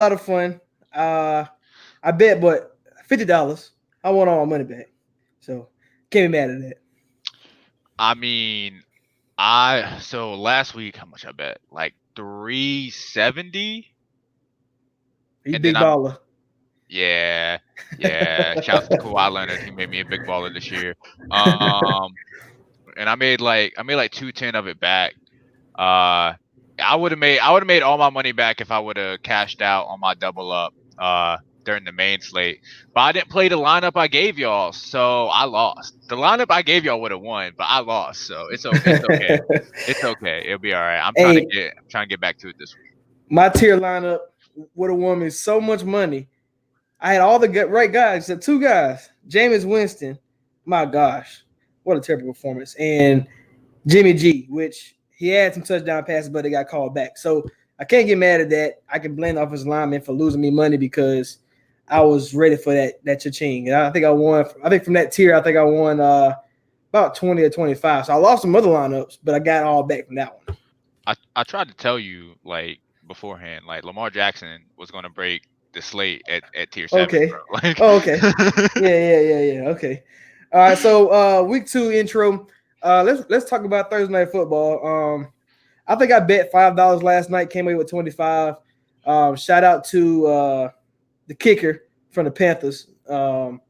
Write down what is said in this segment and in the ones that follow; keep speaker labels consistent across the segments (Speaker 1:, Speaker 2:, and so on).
Speaker 1: lot of fun. I bet, but $50. I want all my money back. So can't be mad at that.
Speaker 2: I mean, so last week how much I bet? Like 370,
Speaker 1: You
Speaker 2: and then
Speaker 1: big
Speaker 2: I'm
Speaker 1: baller.
Speaker 2: yeah, yeah. Shouts to Kawhi Leonard. He made me a big baller this year. Um, and I made like 210 of it back. Uh, I would have made all my money back if I would have cashed out on my double up during the main slate. But I didn't play the lineup I gave y'all, so I lost. The lineup I gave y'all would have won, but I lost, so it's okay. It's okay. It'll be all right.
Speaker 1: Hey,
Speaker 2: I'm trying to get back to it this week.
Speaker 1: my tier lineup would have won me so much money. I had all the right guys except two guys. Jameis Winston, my gosh, what a terrible performance, and Jimmy G, which he had some touchdown passes, but they got called back. So I can't get mad at that. I can blame the offensive lineman for losing me money because I was ready for that cha-ching. And I think I won. I think from that tier, I think I won about 20 or 25. So I lost some other lineups, but I got all back from that one.
Speaker 2: I tried to tell you like beforehand, like Lamar Jackson was going to break the slate at tier 7,
Speaker 1: Okay.
Speaker 2: bro. Like,
Speaker 1: Oh, okay. Yeah. Okay. All right. So week two intro. Let's talk about Thursday night football. I think I bet $5 last night. Came away with 25. Shout out to the kicker from the Panthers. Who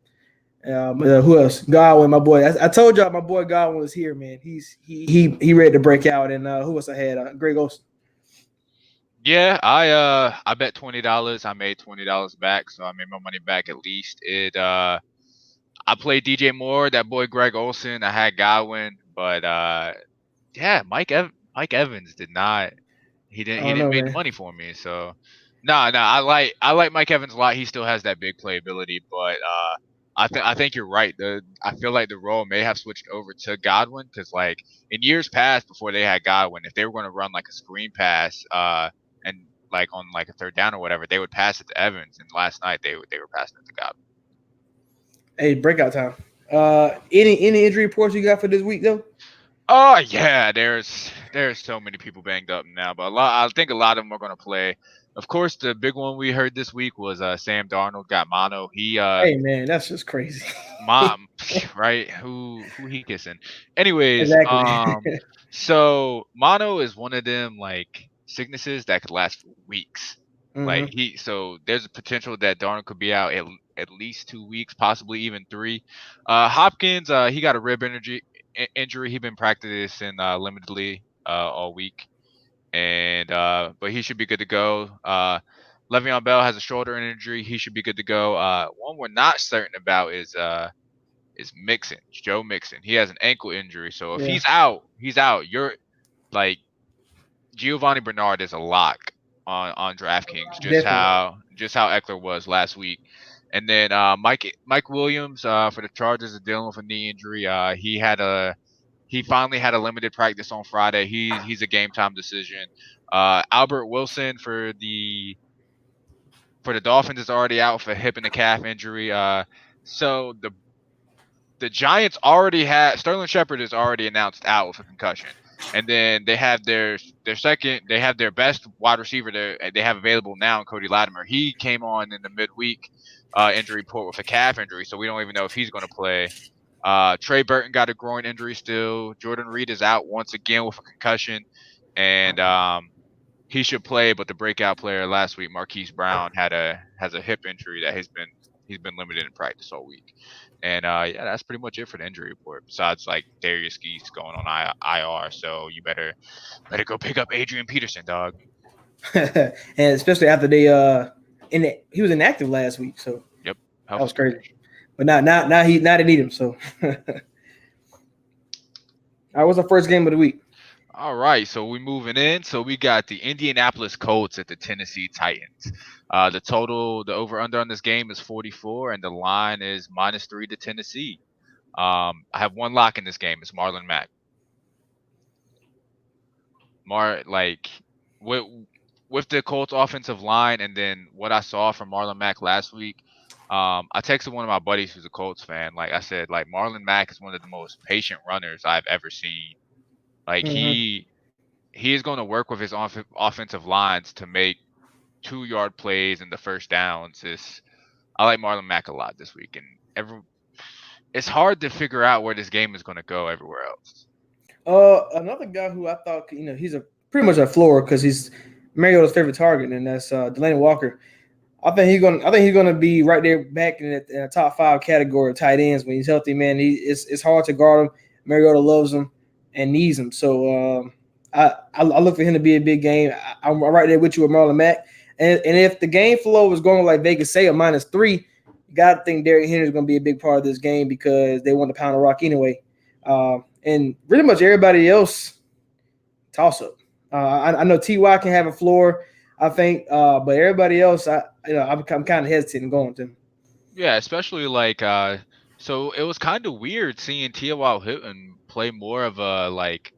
Speaker 1: else? Godwin, my boy. I told y'all my boy Godwin was here, man. He ready to break out. And who else I had? Greg Olsen.
Speaker 2: yeah, I bet $20. I made $20 back, so I made my money back at least. I played DJ Moore, that boy Greg Olson. I had Godwin, but yeah, Mike Evans did not.
Speaker 1: I
Speaker 2: He
Speaker 1: don't
Speaker 2: didn't
Speaker 1: know,
Speaker 2: make the
Speaker 1: man.
Speaker 2: money for me. So nah, I like Mike Evans a lot. He still has that big playability, but I think you're right. I feel like the role may have switched over to Godwin because like in years past before they had Godwin, if they were going to run like a screen pass, and like on like a third down or whatever, they would pass it to Evans. And last night they were passing it to Godwin.
Speaker 1: Hey, breakout time. Any injury reports you got for this week though?
Speaker 2: Oh yeah, there's so many people banged up now, but I think a lot of them are going to play. Of course, the big one we heard this week was Sam Darnold got mono.
Speaker 1: Hey, man, that's just crazy.
Speaker 2: Mom, right? Who he kissing? Anyways,
Speaker 1: Exactly.
Speaker 2: so mono is one of them like sicknesses that could last for weeks. Like
Speaker 1: Hmm.
Speaker 2: there's a potential that Darnold could be out at least 2 weeks, possibly even three. Hopkins, he got a rib injury. He been practicing limitedly all week, and but he should be good to go. Le'Veon Bell has a shoulder injury. He should be good to go. One we're not certain about is Mixon, Joe Mixon. He has an ankle injury, so if
Speaker 1: Yeah,
Speaker 2: he's out, he's out. You're like Giovanni Bernard is a lock on DraftKings,
Speaker 1: definitely.
Speaker 2: just how Eckler was last week. And then Mike Williams for the Chargers is dealing with a knee injury. He finally had a limited practice on Friday. He's a game time decision. Albert Wilson for the Dolphins is already out for hip and a calf injury. So the Giants already had Sterling Shepard is already announced out with a concussion, and then they have they have their best wide receiver they have available now, Cody Latimer. He came on in the midweek injury report with a calf injury, so we don't even know if he's going to play. Trey Burton got a groin injury still. Jordan Reed is out once again with a concussion, and he should play, but the breakout player last week, Marquise Brown, has a hip injury that he's been limited in practice all week. And yeah, that's pretty much it for the injury report. Besides like Darius Geese going on IR, so you better go pick up Adrian Peterson, dog.
Speaker 1: And especially after they he was inactive last week, so
Speaker 2: Yep,
Speaker 1: that
Speaker 2: health
Speaker 1: was crazy.
Speaker 2: suspension.
Speaker 1: But now they need him. So, all right, what's the first game of the week?
Speaker 2: All right, so we moving in. So we got the Indianapolis Colts at the Tennessee Titans. The over under on this game is 44, and the line is -3 to Tennessee. I have one lock in this game. It's Marlon Mack. Like with the Colts offensive line, and then what I saw from Marlon Mack last week. I texted one of my buddies who's a Colts fan. Like I said, like Marlon Mack is one of the most patient runners I've ever seen. Like
Speaker 1: Mm-hmm.
Speaker 2: he is going to work with his offensive lines to make 2-yard plays and the first downs. I like Marlon Mack a lot this week, and it's hard to figure out where this game is going to go everywhere else.
Speaker 1: Another guy who I thought, he's a pretty much a floor because he's Mariota's favorite target, and that's Delaney Walker. I think he's gonna be right there back in the top 5 category of tight ends when he's healthy. Man, it's hard to guard him. Mariota loves him and needs him. So I look for him to be a big game. I'm right there with you with Marlon Mack. And if the game flow is going like Vegas say a -3, you gotta think Derrick Henry is gonna be a big part of this game because they want to pound the rock anyway. And pretty much everybody else toss up. I know Ty can have a floor, I think, but everybody else, I'm kind of hesitant in going to.
Speaker 2: Yeah, especially like so it was kind of weird seeing T.Y. Hilton play more of like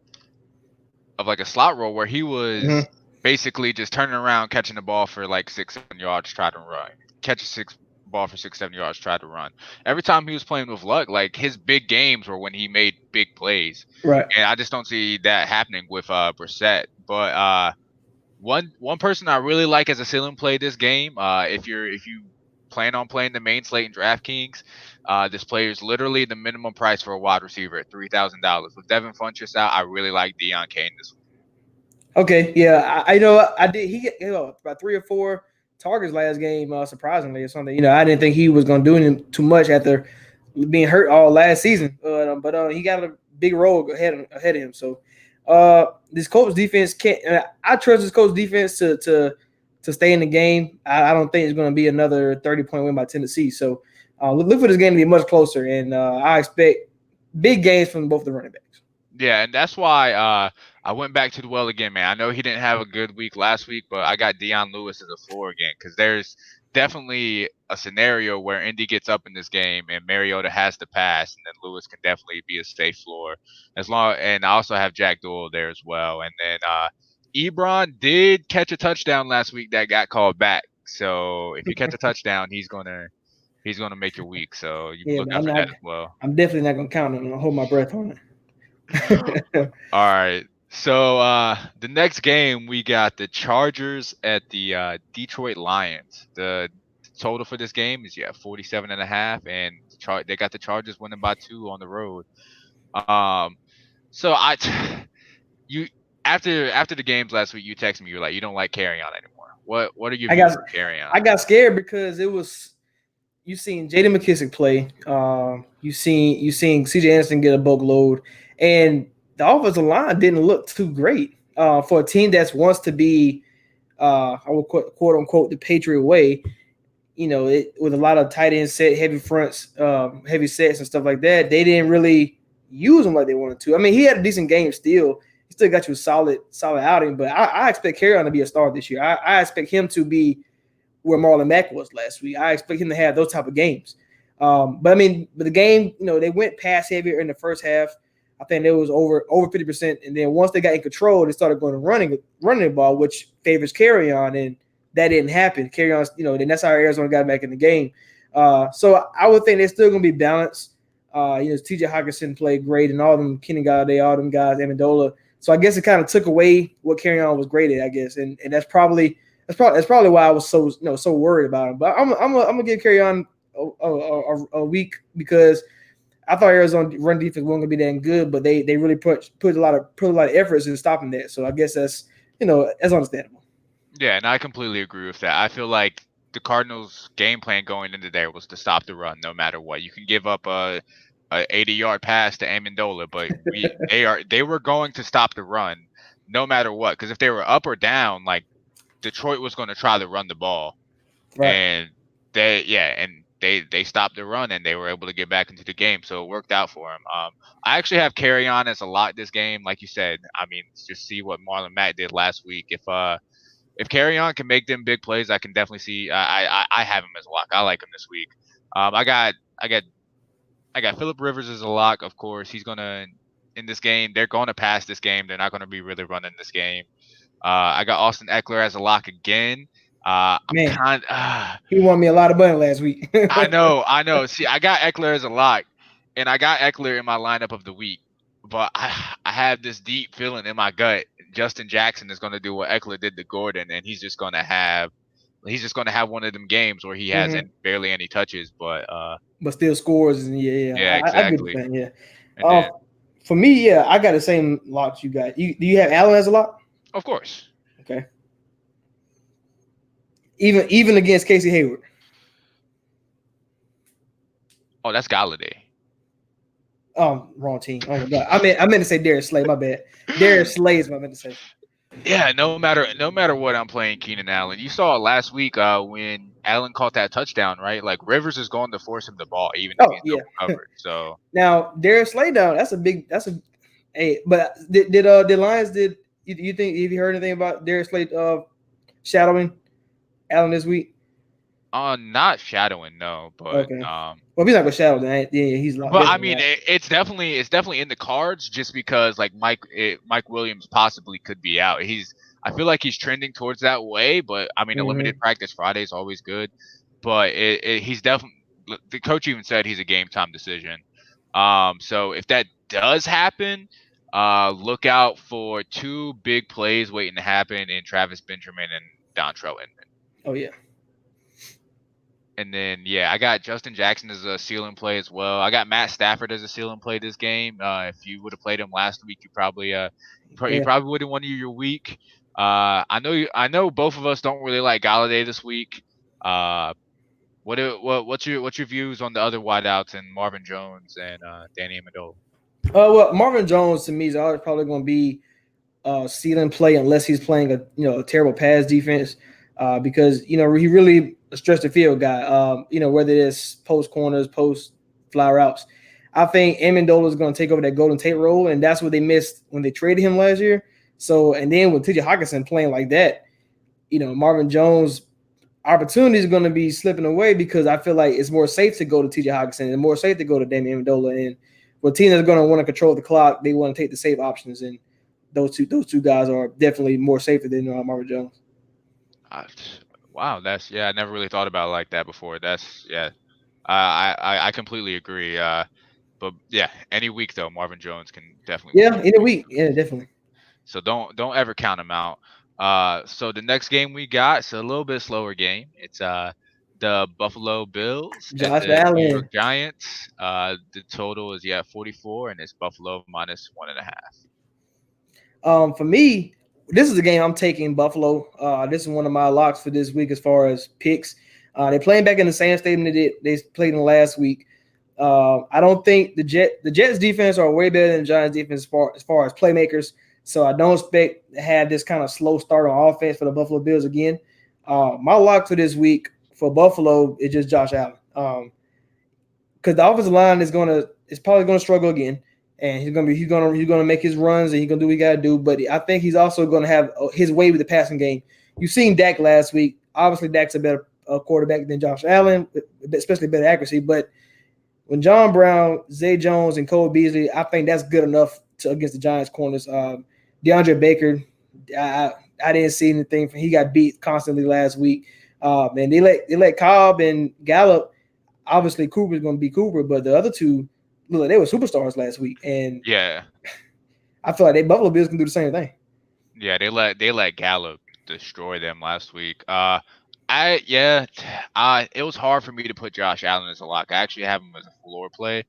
Speaker 2: a slot role where he was
Speaker 1: Mm-hmm.
Speaker 2: basically just turning around, catching the ball for like 6, 7 yards, try to run, catch a six ball for 6, 7 yards, try to run. Every time he was playing with luck, like his big games were when he made big plays,
Speaker 1: Right.
Speaker 2: and I just don't see that happening with Brissett. But one person I really like as a ceiling play this game, if you plan on playing the main slate in DraftKings, this player is literally the minimum price for a wide receiver at $3,000. With Devin Funchess out, I really like Deion Kane this week.
Speaker 1: Okay. Yeah, I know. I did. He get about 3 or 4 targets last game, surprisingly, or something. I didn't think he was going to do anything too much after being hurt all last season. But he got a big role ahead of him. So this Colts defense can't. I trust this Colts defense to stay in the game. I don't think it's going to be another 30-point win by Tennessee. So look for this game to be much closer, and I expect big games from both the running backs.
Speaker 2: Yeah, and that's why I went back to the well again, man. I know he didn't have a good week last week, but I got Deion Lewis as a floor again because there's definitely a scenario where Indy gets up in this game and Mariota has to pass, and then Lewis can definitely be a safe floor as long. And I also have Jack Doyle there as well, and then Ebron did catch a touchdown last week that got called back. So if you catch a touchdown, he's gonna make your week. So you
Speaker 1: Yeah,
Speaker 2: look
Speaker 1: but
Speaker 2: out for that as well.
Speaker 1: I'm definitely not going to count on it. I'll hold my breath on it.
Speaker 2: All right. So the next game we got the Chargers at the Detroit Lions. The total for this game is 47.5, and they got the Chargers winning by 2 on the road. Um so you after the games last week you texted me, you were like you don't like carry on anymore. What are your
Speaker 1: I
Speaker 2: views
Speaker 1: got
Speaker 2: on carry on?
Speaker 1: I got scared because it was you seen Jaden McKissick play. You seen CJ Anderson get a boatload, and the offensive line didn't look too great for a team that's wants to be, I would quote unquote, the Patriot way. With a lot of tight end set, heavy fronts, heavy sets and stuff like that. They didn't really use him like they wanted to. I mean, he had a decent game still. He still got you a solid outing, but I expect Carry to be a star this year. I expect him to be where Marlon Mack was last week. I expect him to have those type of games. But the game, they went pass heavier in the first half. I think it was over 50%, and then once they got in control, they started going to running the ball, which favors Carry on, and that didn't happen. Carry on, then that's how Arizona got back in the game. So I would think they're still going to be balanced. T.J. Hawkinson played great, and all them Kenny Galladay, all them guys, Amendola. So I guess it kind of took away what Carry on was great at, I guess, and that's probably why I was so worried about him. But I'm gonna give Carry on a week because I thought Arizona run defense wasn't gonna be that good, but they really put a lot of efforts in stopping that. So I guess that's understandable.
Speaker 2: Yeah, and I completely agree with that. I feel like the Cardinals' game plan going into there was to stop the run no matter what. You can give up a 80-yard pass to Amendola, but they were going to stop the run no matter what. Because if they were up or down, like Detroit was going to try to run the ball,
Speaker 1: Right.
Speaker 2: and they stopped the run and they were able to get back into the game, so it worked out for them. I actually have carry on as a lot this game, like you said. I mean, just see what Marlon Mack did last week. If Carry On can make them big plays, I can definitely see. I have him as a lock. I like him this week. I got Philip Rivers as a lock. Of course, he's gonna in this game. They're going to pass this game. They're not going to be really running this game. I got Austin Eckler as a lock again. I'm
Speaker 1: Man,
Speaker 2: kind.
Speaker 1: he won me a lot of money last week.
Speaker 2: I know. See, I got Eckler as a lock, and I got Eckler in my lineup of the week. But I have this deep feeling in my gut. Justin Jackson is going to do what Eckler did to Gordon, and he's just going to have he's just going to have one of them games where he has
Speaker 1: Hmm.
Speaker 2: barely any touches. But
Speaker 1: But still scores, and yeah,
Speaker 2: yeah,
Speaker 1: I get the
Speaker 2: exactly.
Speaker 1: thing. Yeah.
Speaker 2: And
Speaker 1: Uh,
Speaker 2: then
Speaker 1: for me, yeah, I got the same lock you got. Do you have Allen as a lock?
Speaker 2: of course,
Speaker 1: Okay. Even against Casey Hayward.
Speaker 2: oh, that's Galladay.
Speaker 1: Wrong team. Oh my god. I meant to say Darius Slay. My bad. Darius Slay is what I meant to say.
Speaker 2: Yeah, no matter what, I'm playing Keenan Allen. You saw it last week when Allen caught that touchdown, right? Like Rivers is going to force him the ball even if
Speaker 1: Oh
Speaker 2: he's
Speaker 1: yeah.
Speaker 2: double covered. So
Speaker 1: Now Darius Slay down. That's a big. That's a. Hey, but did Lions did you think have you heard anything about Darius Slay shadowing Allen this week?
Speaker 2: not shadowing, no, but
Speaker 1: Okay. Well, if he's not gonna shadow, then yeah, he's
Speaker 2: I
Speaker 1: definitely
Speaker 2: mean,
Speaker 1: locked.
Speaker 2: it's definitely in the cards just because like Mike Williams possibly could be out. I feel like he's trending towards that way, but I mean, a limited
Speaker 1: Hmm.
Speaker 2: practice Friday is always good. But he's definitely the coach even said he's a game time decision. So if that does happen, look out for two big plays waiting to happen in Travis Benjamin and Dontrell Inman.
Speaker 1: Oh yeah.
Speaker 2: And then yeah, I got Justin Jackson as a ceiling play as well. I got Matt Stafford as a ceiling play this game. If you would have played him last week, you
Speaker 1: Yeah.
Speaker 2: probably would have won you your week. I know both of us don't really like Galladay this week. Uh, what's your views on the other wideouts and Marvin Jones and Danny Amendola?
Speaker 1: Well, Marvin Jones to me is always probably going to be ceiling play unless he's playing a terrible pass defense, because he really a stretch the field guy. Whether it's post corners, post fly routes. I think Amendola is going to take over that Golden Tate role, and that's what they missed when they traded him last year. So, and then with T.J. Hawkinson playing like that, Marvin Jones opportunity is going to be slipping away because I feel like it's more safe to go to T.J. Hawkinson and more safe to go to Damian Amendola. And with teams are going to want to control the clock, they want to take the safe options, and those two guys are definitely more safer than Marvin Jones.
Speaker 2: Uh, wow, that's yeah, I never really thought about it like that before. That's yeah, I completely agree. But yeah, any week though, Marvin Jones can definitely win
Speaker 1: Yeah,
Speaker 2: you
Speaker 1: in
Speaker 2: a
Speaker 1: a
Speaker 2: week.
Speaker 1: week, yeah, definitely.
Speaker 2: So don't ever count him out. So the next game we got is a little bit slower game. It's the Buffalo Bills at
Speaker 1: Josh
Speaker 2: the New York
Speaker 1: Allen.
Speaker 2: Giants. The total is 44, and it's Buffalo minus 1.5.
Speaker 1: For me, this is a game I'm taking Buffalo. This is one of my locks for this week as far as picks. They're playing back in the same stadium they played in last week. I don't think the Jets defense are way better than the Giants defense as far as playmakers. So I don't expect to have this kind of slow start on offense for the Buffalo Bills again. My lock for this week for Buffalo is just Josh Allen. Because the offensive line is probably gonna struggle again, and he's gonna make his runs and he's gonna do what he gotta do. But I think he's also gonna have his way with the passing game. You've seen Dak last week. Obviously, Dak's a better quarterback than Josh Allen, especially better accuracy. But when John Brown, Zay Jones, and Cole Beasley, I think that's good enough against the Giants corners. DeAndre Baker, I, I didn't see anything from. He got beat constantly last week. And they let Cobb and Gallup. Obviously, Cooper's going to be Cooper, but the other two, look, they were superstars last week, and
Speaker 2: Yeah,
Speaker 1: I feel like they Buffalo Bills can do the same thing.
Speaker 2: yeah, they let Gallup destroy them last week. I yeah, it was hard for me to put Josh Allen as a lock. I actually have him as a floor play,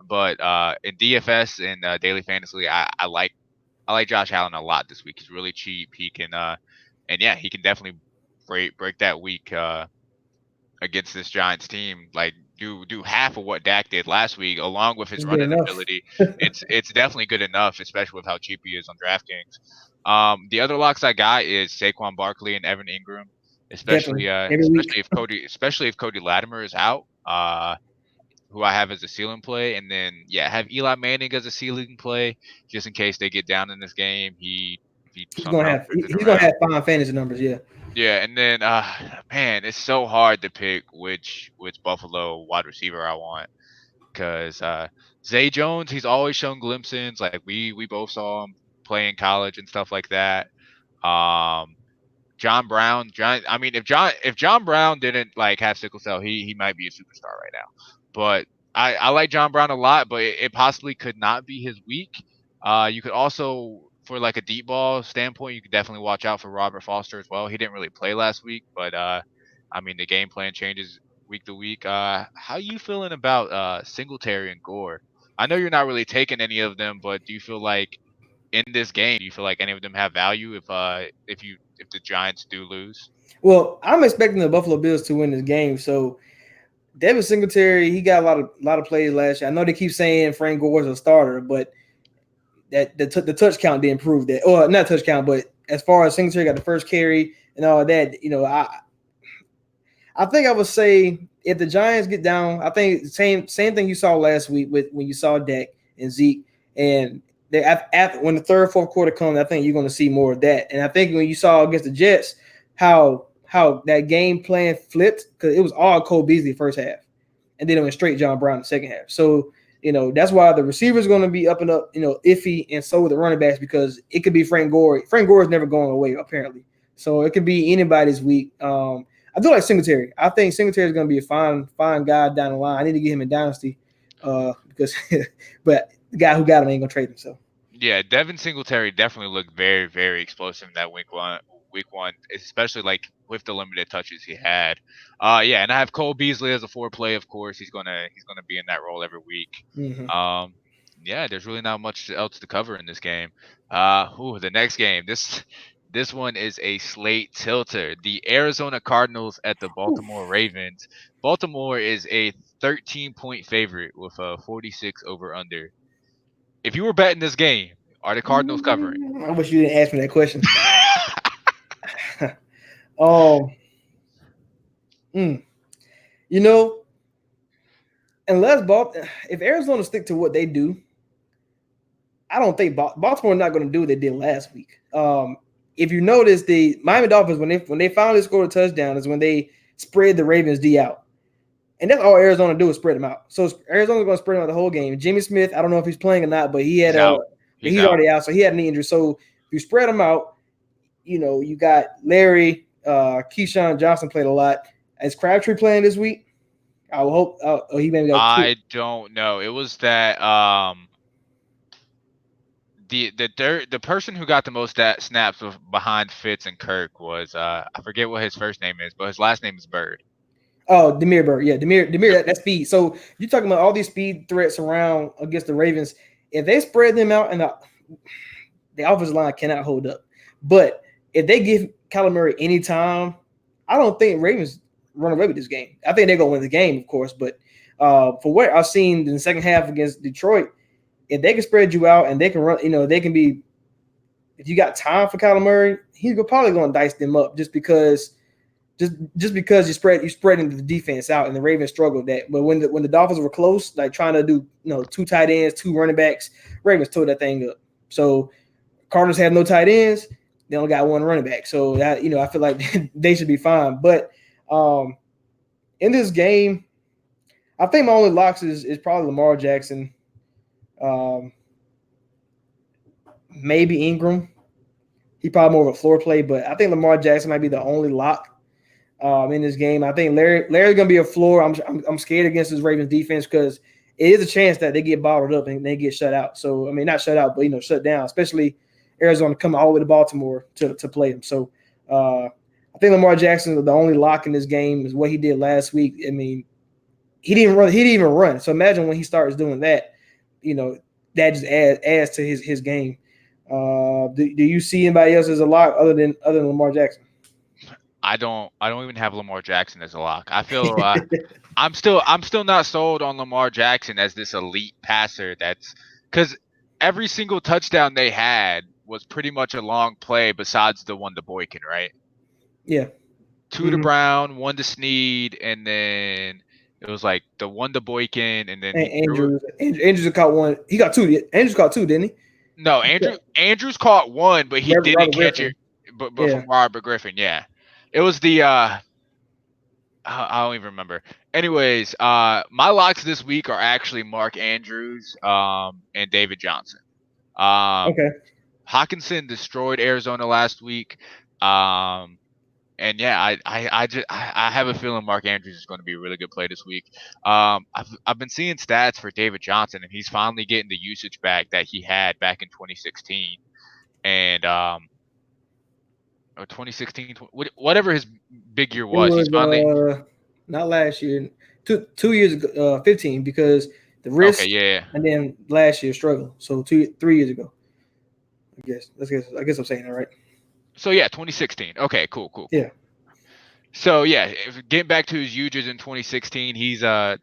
Speaker 2: but in DFS and daily fantasy, I like Josh Allen a lot this week. He's really cheap. He can and yeah, he can definitely break that week against this Giants team. Like do half of what Dak did last week, along with his
Speaker 1: It's good
Speaker 2: running
Speaker 1: enough.
Speaker 2: ability. It's definitely good enough, especially with how cheap he is on DraftKings. The other locks I got is Saquon Barkley and Evan Ingram,
Speaker 1: Definitely every week.
Speaker 2: especially if Cody Latimer is out. Who I have as a ceiling play, and then yeah, have Eli Manning as a ceiling play just in case they get down in this game. He
Speaker 1: He's gonna
Speaker 2: somehow
Speaker 1: have
Speaker 2: turns it
Speaker 1: he's gonna
Speaker 2: around.
Speaker 1: have fine fantasy numbers. Yeah,
Speaker 2: Yeah, and then man, it's so hard to pick which Buffalo wide receiver I want because Zay Jones, he's always shown glimpses. Like we both saw him play in college and stuff like that. Um, I mean, if John Brown didn't like have sickle cell, he might be a superstar right now. But I like John Brown a lot, but it possibly could not be his week. You could also, for like a deep ball standpoint, you could definitely watch out for Robert Foster as well. He didn't really play last week, but I mean, the game plan changes week to week. How you feeling about Singletary and Gore? I know you're not really taking any of them, but do you feel like in this game, do you feel like any of them have value if the Giants do lose?
Speaker 1: Well, I'm expecting the Buffalo Bills to win this game. So Devin Singletary, he got a lot of plays last year. I know they keep saying Frank Gore's a starter, but that the touch count didn't prove that. Or not touch count, but as far as Singletary got the first carry and all that, I think I would say if the Giants get down, I think same thing you saw last week with when you saw Dak and Zeke, and they after when the third fourth quarter comes, I think you're going to see more of that. And I think when you saw against the Jets how that game plan flipped because it was all Cole Beasley first half, and then it went straight John Brown in the second half. So that's why the receivers going to be up and up, iffy, and so with the running backs because it could be Frank Gore. Frank Gore is never going away apparently, so it could be anybody's week. I do like Singletary. I think Singletary is going to be a fine guy down the line. I need to get him in Dynasty because, but the guy who got him ain't going to trade him. So
Speaker 2: Yeah, Devin Singletary definitely looked very, very explosive in that week one. Week one, especially like with the limited touches he had. Yeah, and I have Cole Beasley as a four play. Of course, he's gonna be in that role every week.
Speaker 1: mm-hmm.
Speaker 2: Um, yeah, there's really not much else to cover in this game. The next game. This one is a slate tilter. The Arizona Cardinals at the Baltimore Ravens. Baltimore is a 13-point favorite with a 46 over under. If you were betting this game, are the Cardinals covering?
Speaker 1: I wish you didn't ask me that question. um, mm, you know, unless if Arizona stick to what they do, I don't think Baltimore not going to do what they did last week. If you notice, the Miami Dolphins when they finally scored a touchdown is when they spread the Ravens D out, and that's all Arizona do is spread them out. So Arizona's going to spread them out the whole game. Jimmy Smith, I don't know if he's playing or not, but he had
Speaker 2: He's out.
Speaker 1: but
Speaker 2: He's
Speaker 1: he's
Speaker 2: out.
Speaker 1: already out, so he had a knee injury. So if you spread them out, you got Larry, Keyshawn Johnson played a lot. Is Crabtree playing this week? I will hope. He maybe got two.
Speaker 2: I don't know. It was that the person who got the most snaps behind Fitz and Kirk was I forget what his first name is, but his last name is Bird.
Speaker 1: Oh, Demir Bird. Yeah, Demir.
Speaker 2: Yep.
Speaker 1: That's speed. So you're talking about all these speed threats around against the Ravens. If they spread them out and the offensive line cannot hold up, but if they give Kyler Murray any time, I don't think Ravens run away with this game. I think they're gonna win the game, of course. But for what I've seen in the second half against Detroit, if they can spread you out and they can run, they can be. If you got time for Kyler Murray, he's probably going to dice them up just because you're spreading the defense out, and the Ravens struggled with that. But when the Dolphins were close, like trying to do two tight ends, two running backs, Ravens tore that thing up. So Cardinals have no tight ends; they only got one running back. So that I feel like they should be fine. But in this game, I think my only locks is probably Lamar Jackson, um, maybe Ingram. He probably more of a floor play, but I think Lamar Jackson might be the only lock in this game. I think Larry's going to be a floor. I'm scared against this Ravens defense because it is a chance that they get bottled up and they get shut out. So, I mean, not shut out, but, shut down, especially Arizona coming all the way to Baltimore to play them. So, I think Lamar Jackson, the only lock in this game is what he did last week. I mean, he didn't run. He didn't even run. So imagine when he starts doing that, that just adds to his game. Do you see anybody else as a lock other than Lamar Jackson?
Speaker 2: I don't even have Lamar Jackson as a lock. I feel I'm still not sold on Lamar Jackson as this elite passer. That's because every single touchdown they had was pretty much a long play besides the one to Boykin, right?
Speaker 1: Yeah.
Speaker 2: Two to
Speaker 1: Mm-hmm.
Speaker 2: Brown, one to Sneed, and then it was like the one to Boykin, and then
Speaker 1: And
Speaker 2: he threw it.
Speaker 1: Andrews caught one. He got two. Andrews caught two, didn't he?
Speaker 2: No, Andrews caught one, but he didn't
Speaker 1: Robert
Speaker 2: catch it.
Speaker 1: Griffin.
Speaker 2: But
Speaker 1: Yeah.
Speaker 2: from Robert Griffin, yeah, it was the I don't even remember. Anyways, my locks this week are actually Mark Andrews, and David Johnson. Um,
Speaker 1: Okay.
Speaker 2: Hawkinson destroyed Arizona last week. And yeah, I have a feeling Mark Andrews is going to be a really good play this week. I've been seeing stats for David Johnson, and he's finally getting the usage back that he had back in 2016. And or 2016, whatever his big year
Speaker 1: It
Speaker 2: was. He's
Speaker 1: was
Speaker 2: finally
Speaker 1: not last year, 2 years ago, 15 because the
Speaker 2: okay.
Speaker 1: wrist,
Speaker 2: Yeah, yeah.
Speaker 1: and then last year struggle. So 3 years ago, I guess. I guess I'm saying that right.
Speaker 2: So yeah, 2016. Okay, cool, cool,
Speaker 1: Yeah.
Speaker 2: cool. So yeah, getting back to his usage in 2016, he's I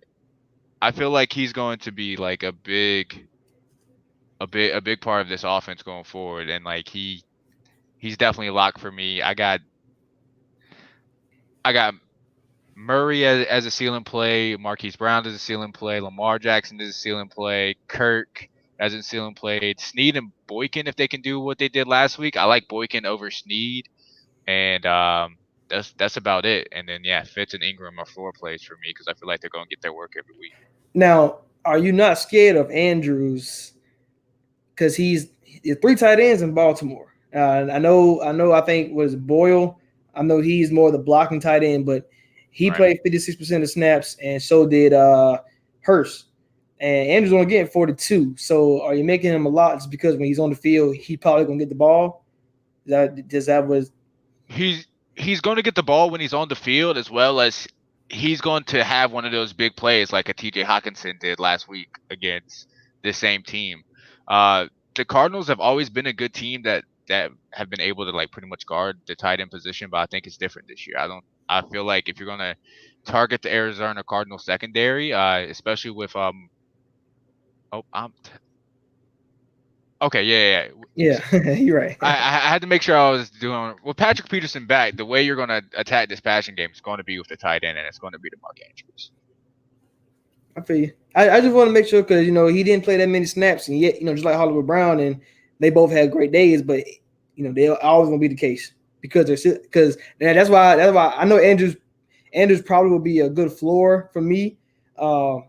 Speaker 2: feel like he's going to be like a big part of this offense going forward, and like he's definitely a lock for me. I got Murray as a ceiling play, Marquise Brown as a ceiling play, Lamar Jackson as a ceiling play, Kirk as a ceiling play, Snead and Boykin if they can do what they did last week. I like Boykin over Snead, and that's about it. And then yeah, Fitz and Ingram are floor plays for me because I feel like they're going to get their work every week.
Speaker 1: Now, are you not scared of Andrews because he's 3 tight ends in Baltimore? I think was Boyle. I know he's more the blocking tight end, but he
Speaker 2: Right.
Speaker 1: played 56% of snaps, and so did Hurst. And Andrews only getting 42. So are you making him a lot just because when he's on the field, he probably gonna get the ball? That was
Speaker 2: he's he's going to get the ball when he's on the field, as well as he's going to have one of those big plays like a TJ Hawkinson did last week against the same team. The Cardinals have always been a good team that have been able to like pretty much guard the tight end position, but I think it's different this year. I feel like if you're going to target the Arizona Cardinals secondary, especially with oh I'm okay, yeah, yeah, yeah.
Speaker 1: yeah, you're right.
Speaker 2: I had to make sure I was doing with Patrick Peterson back. The way you're going to attack this passing game is going to be with the tight end, and it's going to be the Mark Andrews.
Speaker 1: I feel you. I just want to make sure because he didn't play that many snaps, and yet just like Hollywood Brown, and they both had great days, but they always gonna be the case because that's why I know Andrews probably will be a good floor for me,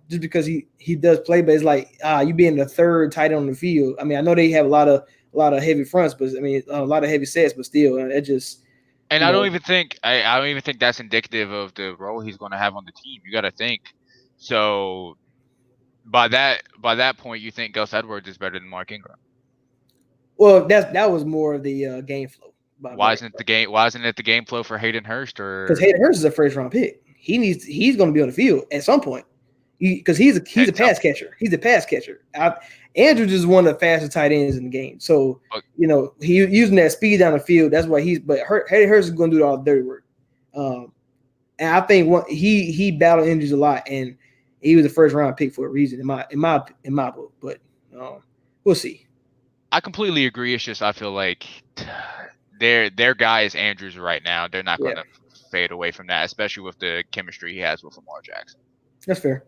Speaker 1: just because he does play, but it's like you being the third tight end on the field. I mean, I know they have a lot of heavy fronts, but I mean a lot of heavy sets, but still, it just
Speaker 2: And
Speaker 1: you know
Speaker 2: I don't even think that's indicative of the role he's going to have on the team. You got to think. So by that point, you think Gus Edwards is better than Mark Ingram?
Speaker 1: well that was more of the game flow.
Speaker 2: Why isn't it the game? Why isn't it the game flow for Hayden Hurst
Speaker 1: Because
Speaker 2: or
Speaker 1: Hayden Hurst is a first round pick. He's going to be on the field at some point because he's a
Speaker 2: at some
Speaker 1: pass catcher. He's a pass catcher. Andrews is one of the fastest tight ends in the game. So
Speaker 2: point?
Speaker 1: he using that speed down the field. That's why Hayden Hurst is going to do all the dirty work. And I think he battled injuries a lot, and he was a first round pick for a reason in my book. But we'll see.
Speaker 2: I completely agree. It's just I feel like their guy is Andrews right now. They're not going
Speaker 1: Yeah,
Speaker 2: to fade away from that, especially with the chemistry he has with Lamar Jackson.
Speaker 1: that's fair.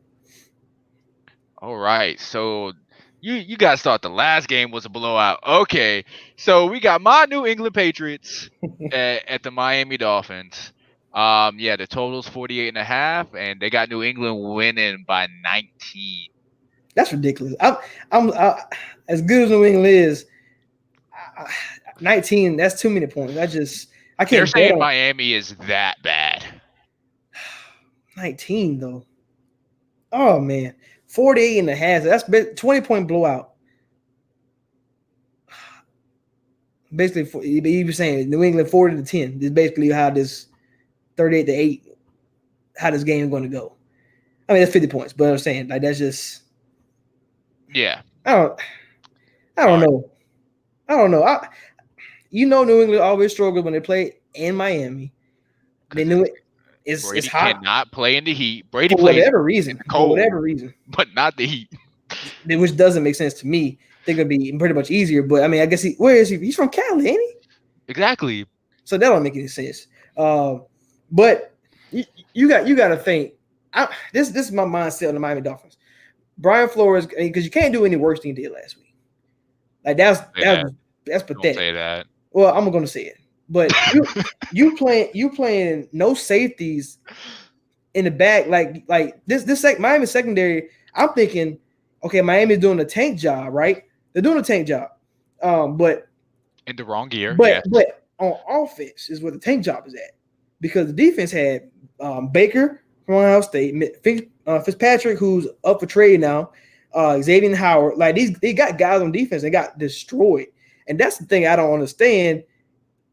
Speaker 2: All right, so you guys thought the last game was a blowout. Okay, so we got my New England Patriots at the Miami Dolphins. Yeah, the total's 48.5, and they got New England winning by 19.
Speaker 1: That's ridiculous. As good as New England is, 19. That's too many points. I
Speaker 2: They're
Speaker 1: can't bet
Speaker 2: saying
Speaker 1: on
Speaker 2: Miami is that bad.
Speaker 1: 19 though. Oh man, 48 and a half. That's 20-point blowout. Basically, you were saying New England 40-10 is basically how this 38-8, how this game is going to go. I mean, that's 50 points, but I'm saying like that's just
Speaker 2: Yeah.
Speaker 1: I don't know. I don't know. New England always struggle when they play in Miami. They knew it. It's
Speaker 2: Brady
Speaker 1: hot
Speaker 2: cannot play in the heat. Brady
Speaker 1: for
Speaker 2: plays
Speaker 1: whatever
Speaker 2: in
Speaker 1: reason.
Speaker 2: the cold, but not the heat.
Speaker 1: Which doesn't make sense to me. They're gonna be pretty much easier. But I mean, I guess where is he? He's from Cali, ain't he?
Speaker 2: Exactly.
Speaker 1: So that don't make any sense. But you got to think. This is my mindset on the Miami Dolphins. Brian Flores, because you can't do any worse than you did last week. Like that's pathetic.
Speaker 2: Don't say that.
Speaker 1: Well, I'm gonna say it. But you playing no safeties in the back like this Miami secondary. I'm thinking, okay, Miami's doing a tank job, right? They're doing a tank job. But
Speaker 2: in the wrong gear.
Speaker 1: But on offense is where the tank job is at, because the defense had Baker from Ohio State, Fitzpatrick, who's up for trade now, Xavier Howard. Like they got guys on defense. They got destroyed, and that's the thing I don't understand.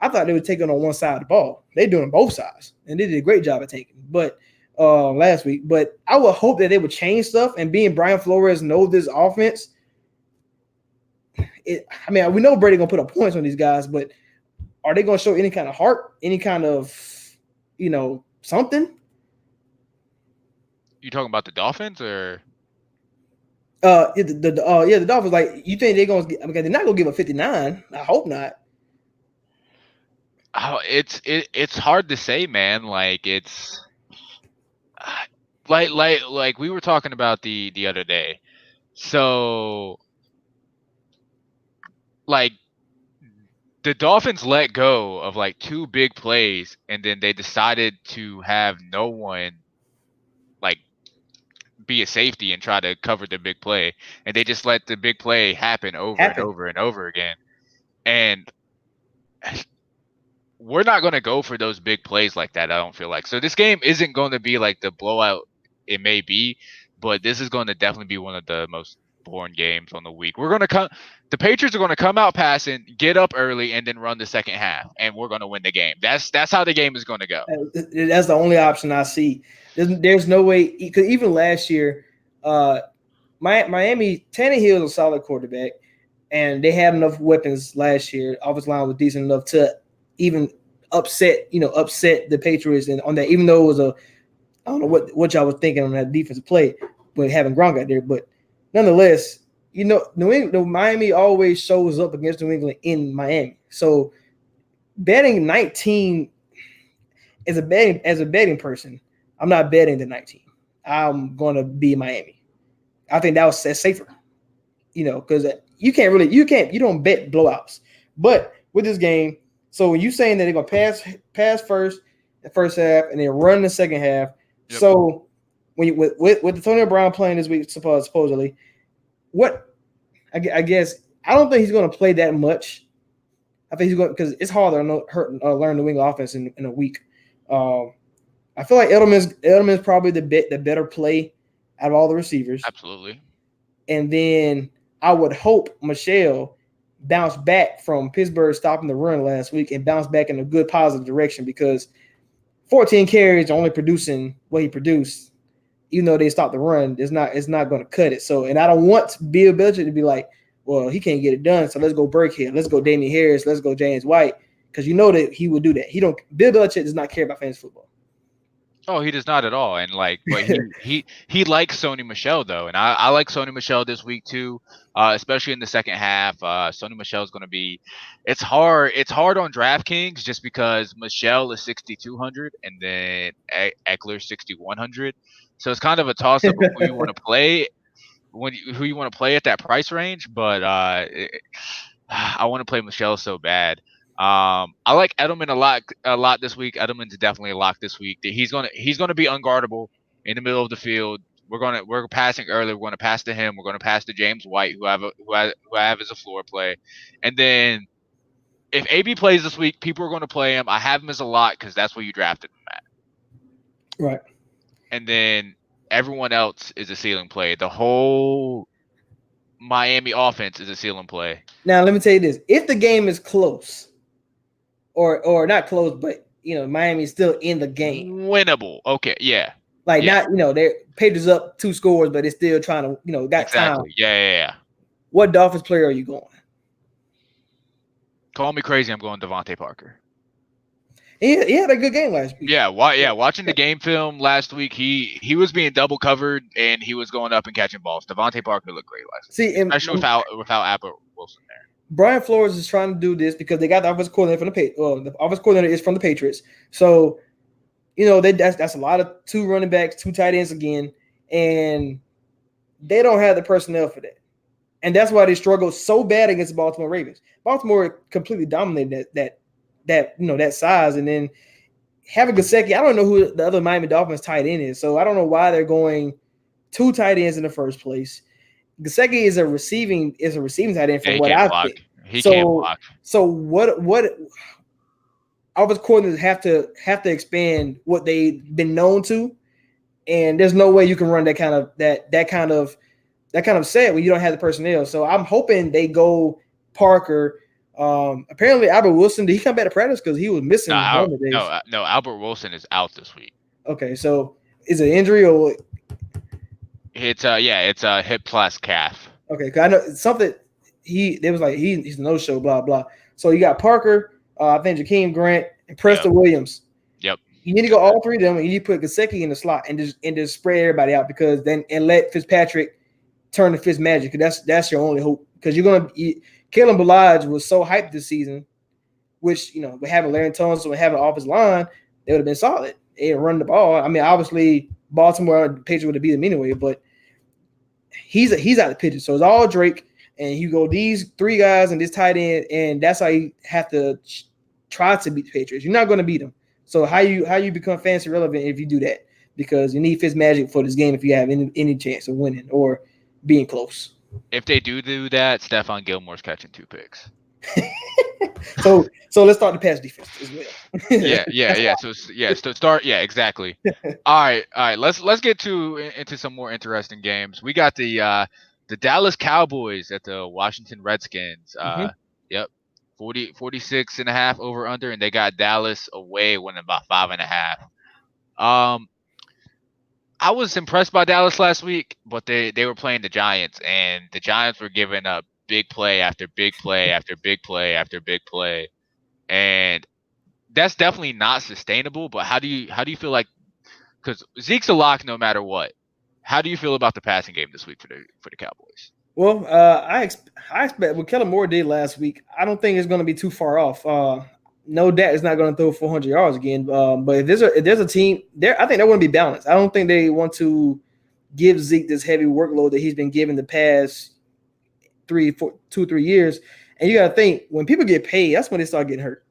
Speaker 1: I thought they were taking on one side of the ball. They're doing both sides, and they did a great job at taking. But last week, but I would hope that they would change stuff. And being Brian Flores knows this offense, I mean, we know Brady gonna put up points on these guys, but are they gonna show any kind of heart, any kind of, something?
Speaker 2: You talking about the Dolphins or?
Speaker 1: The Dolphins. Like, you think they're gonna? Because they're not gonna give a 59. I hope not.
Speaker 2: Oh, it's hard to say, man. Like it's like we were talking about the other day. So like the Dolphins let go of like 2 big plays, and then they decided to have no one like be a safety and try to cover the big play, and they just let the big play happen over and over and over again. And we're not going to go for those big plays like that, I don't feel like. So this game isn't going to be like the blowout it may be, but this is going to definitely be one of the most boring games on the week. The Patriots are going to come out passing, get up early, and then run the second half, and we're going to win the game. That's how the game is going to go.
Speaker 1: That's the only option I see. There's no way, because even last year, Miami, Tannehill is a solid quarterback, and they had enough weapons last year. Offensive line was decent enough to even upset the Patriots, and on that, even though it was I don't know what y'all was thinking on that defensive play when having Gronk out there, but nonetheless, Miami always shows up against New England in Miami. So betting 19 as a betting person, I'm not betting the 19. I'm going to be Miami. I think that's safer, because you don't bet blowouts. But with this game, so when you're saying that they're going to pass first, the first half, and then run the second half. Yep. So when you with Antonio Brown playing this week, supposedly, I guess I don't think he's going to play that much. I think he's going, because it's hard to learn the wing offense in a week. I feel like Edelman's probably the better play out of all the receivers.
Speaker 2: Absolutely.
Speaker 1: And then I would hope Michelle bounced back from Pittsburgh stopping the run last week and bounced back in a good positive direction, because 14 carries only producing what he produced, even though they stopped the run, it's not going to cut it. So, and I don't want Bill Belichick to be like, well, he can't get it done, so let's go Burkhead, let's go Damian Harris, let's go James White, because that he would do that. Bill Belichick does not care about fantasy football.
Speaker 2: Oh, he does not at all. And but he likes Sony Michel though, and I like Sony Michel this week too, especially in the second half. Sony Michel is going to be. It's hard on DraftKings just because Michel is 6,200 and then Eckler 6,100, so it's kind of a toss up of who you want to play who you want to play at that price range. But I want to play Michel so bad. I like Edelman a lot this week. Edelman's definitely a lock this week. He's gonna be unguardable in the middle of the field. We're passing early. We're gonna pass to him. We're gonna pass to James White, who I have as a floor play. And then if AB plays this week, people are gonna play him. I have him as a lock because that's where you drafted him at.
Speaker 1: Right.
Speaker 2: And then everyone else is a ceiling play. The whole Miami offense is a ceiling play.
Speaker 1: Now let me tell you this: if the game is close, or not close, but Miami's still in the game,
Speaker 2: winnable. Okay, yeah.
Speaker 1: Not they're Patriots up 2 scores, but they're still trying to got
Speaker 2: exactly.
Speaker 1: time.
Speaker 2: Yeah.
Speaker 1: What Dolphins player are you going?
Speaker 2: Call me crazy. I'm going Devontae Parker.
Speaker 1: He had a good game last week.
Speaker 2: Yeah, watching the game film last week, he was being double covered and he was going up and catching balls. Devontae Parker looked great last week, especially without Apple Wilson there.
Speaker 1: Brian Flores is trying to do this because they got the offensive coordinator from the offensive coordinator is from the Patriots. So, that's a lot of 2 running backs, 2 tight ends again, and they don't have the personnel for that. And that's why they struggled so bad against the Baltimore Ravens. Baltimore completely dominated that size, and then having Gesicki, I don't know who the other Miami Dolphins tight end is, so I don't know why they're going 2 tight ends in the first place. Gesicki is a receiving tight end from what I think.
Speaker 2: He can't block.
Speaker 1: So what offensive coordinators have to expand what they've been known to, and there's no way you can run that kind of set when you don't have the personnel. So I'm hoping they go Parker Apparently Albert Wilson, did he come back to practice because he was
Speaker 2: No,
Speaker 1: missing one of the days?
Speaker 2: no. Albert Wilson is out this week.
Speaker 1: Okay, so is it injury or what?
Speaker 2: It's it's a hip plus calf.
Speaker 1: Okay, because I know something they was like he's no show, blah blah. So you got Parker, I think Jakeem Grant and Preston Williams.
Speaker 2: Yep.
Speaker 1: You need to go all three of them, and you need to put Gesicki in the slot and just spread everybody out because then and let Fitzpatrick turn to Fitzmagic because that's your only hope because Kalen Ballage was so hyped this season, which with having Larry Tunsil and having an offensive line, they would have been solid. They run the ball. I mean, obviously Baltimore Patriots would have beat them anyway, but he's out of the picture. So it's all Drake, and you go these three guys and this tight end, and that's how you have to try to beat the Patriots. You're not going to beat them. So how you become fantasy relevant if you do that? Because you need Fitzmagic for this game if you have any chance of winning or being close.
Speaker 2: If they do that, Stephon Gilmore's catching 2 picks.
Speaker 1: so let's start the pass defense as well.
Speaker 2: yeah. So start. Yeah, exactly. All right. Let's get into some more interesting games. We got the Dallas Cowboys at the Washington Redskins. Yep, 46 and a half over under, and they got Dallas away winning about 5.5. I was impressed by Dallas last week, but they were playing the Giants, and the Giants were giving up big play after big play after big play after big play, and that's definitely not sustainable. But how do you feel like, because Zeke's a lock no matter what? How do you feel about the passing game this week for the Cowboys?
Speaker 1: Well, I expect what Kellen Moore did last week. I don't think it's going to be too far off. No doubt it's not going to throw 400 yards again. But if there's a team there, I think they want to be balanced. I don't think they want to give Zeke this heavy workload that he's been given the past 2 or 3 years. And you got to think when people get paid, that's when they start getting hurt.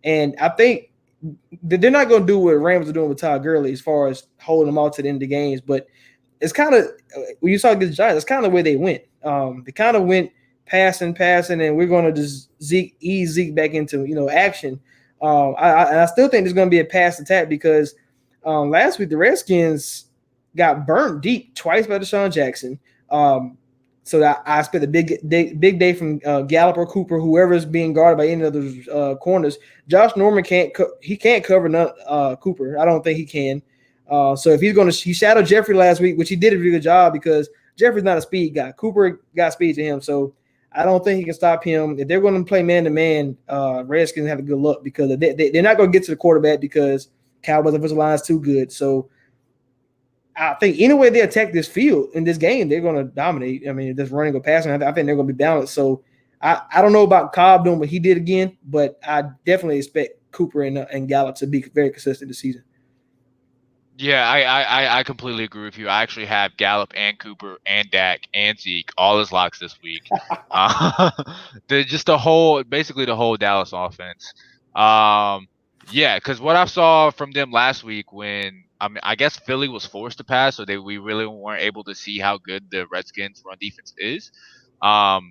Speaker 1: And I think that they're not going to do what Rams are doing with Todd Gurley as far as holding them all to the end of the games. But it's kind of when you saw against the Giants, that's kind of the way they went. They kind of went passing, and we're going to just ease Zeke back into action. I still think there's going to be a pass attack because last week the Redskins got burnt deep twice by Deshaun Jackson. So I expect a big day from Gallup or Cooper, whoever's being guarded by any of those corners. Josh Norman can't cover Cooper. I don't think he can. So if he shadowed Jeffrey last week, which he did a really good job because Jeffrey's not a speed guy. Cooper got speed to him, so I don't think he can stop him. If they're going to play man to man, Redskins have a good look because they're not going to get to the quarterback because Cowboys' offensive line is too good. So I think any way they attack this field in this game, they're going to dominate. I mean, just running or passing, I think they're going to be balanced. So I don't know about Cobb doing what he did again, but I definitely expect Cooper and Gallup to be very consistent this season.
Speaker 2: Yeah, I completely agree with you. I actually have Gallup and Cooper and Dak and Zeke all as locks this week. Basically the whole Dallas offense. Yeah, because what I saw from them last week I guess Philly was forced to pass, so we really weren't able to see how good the Redskins' run defense is. But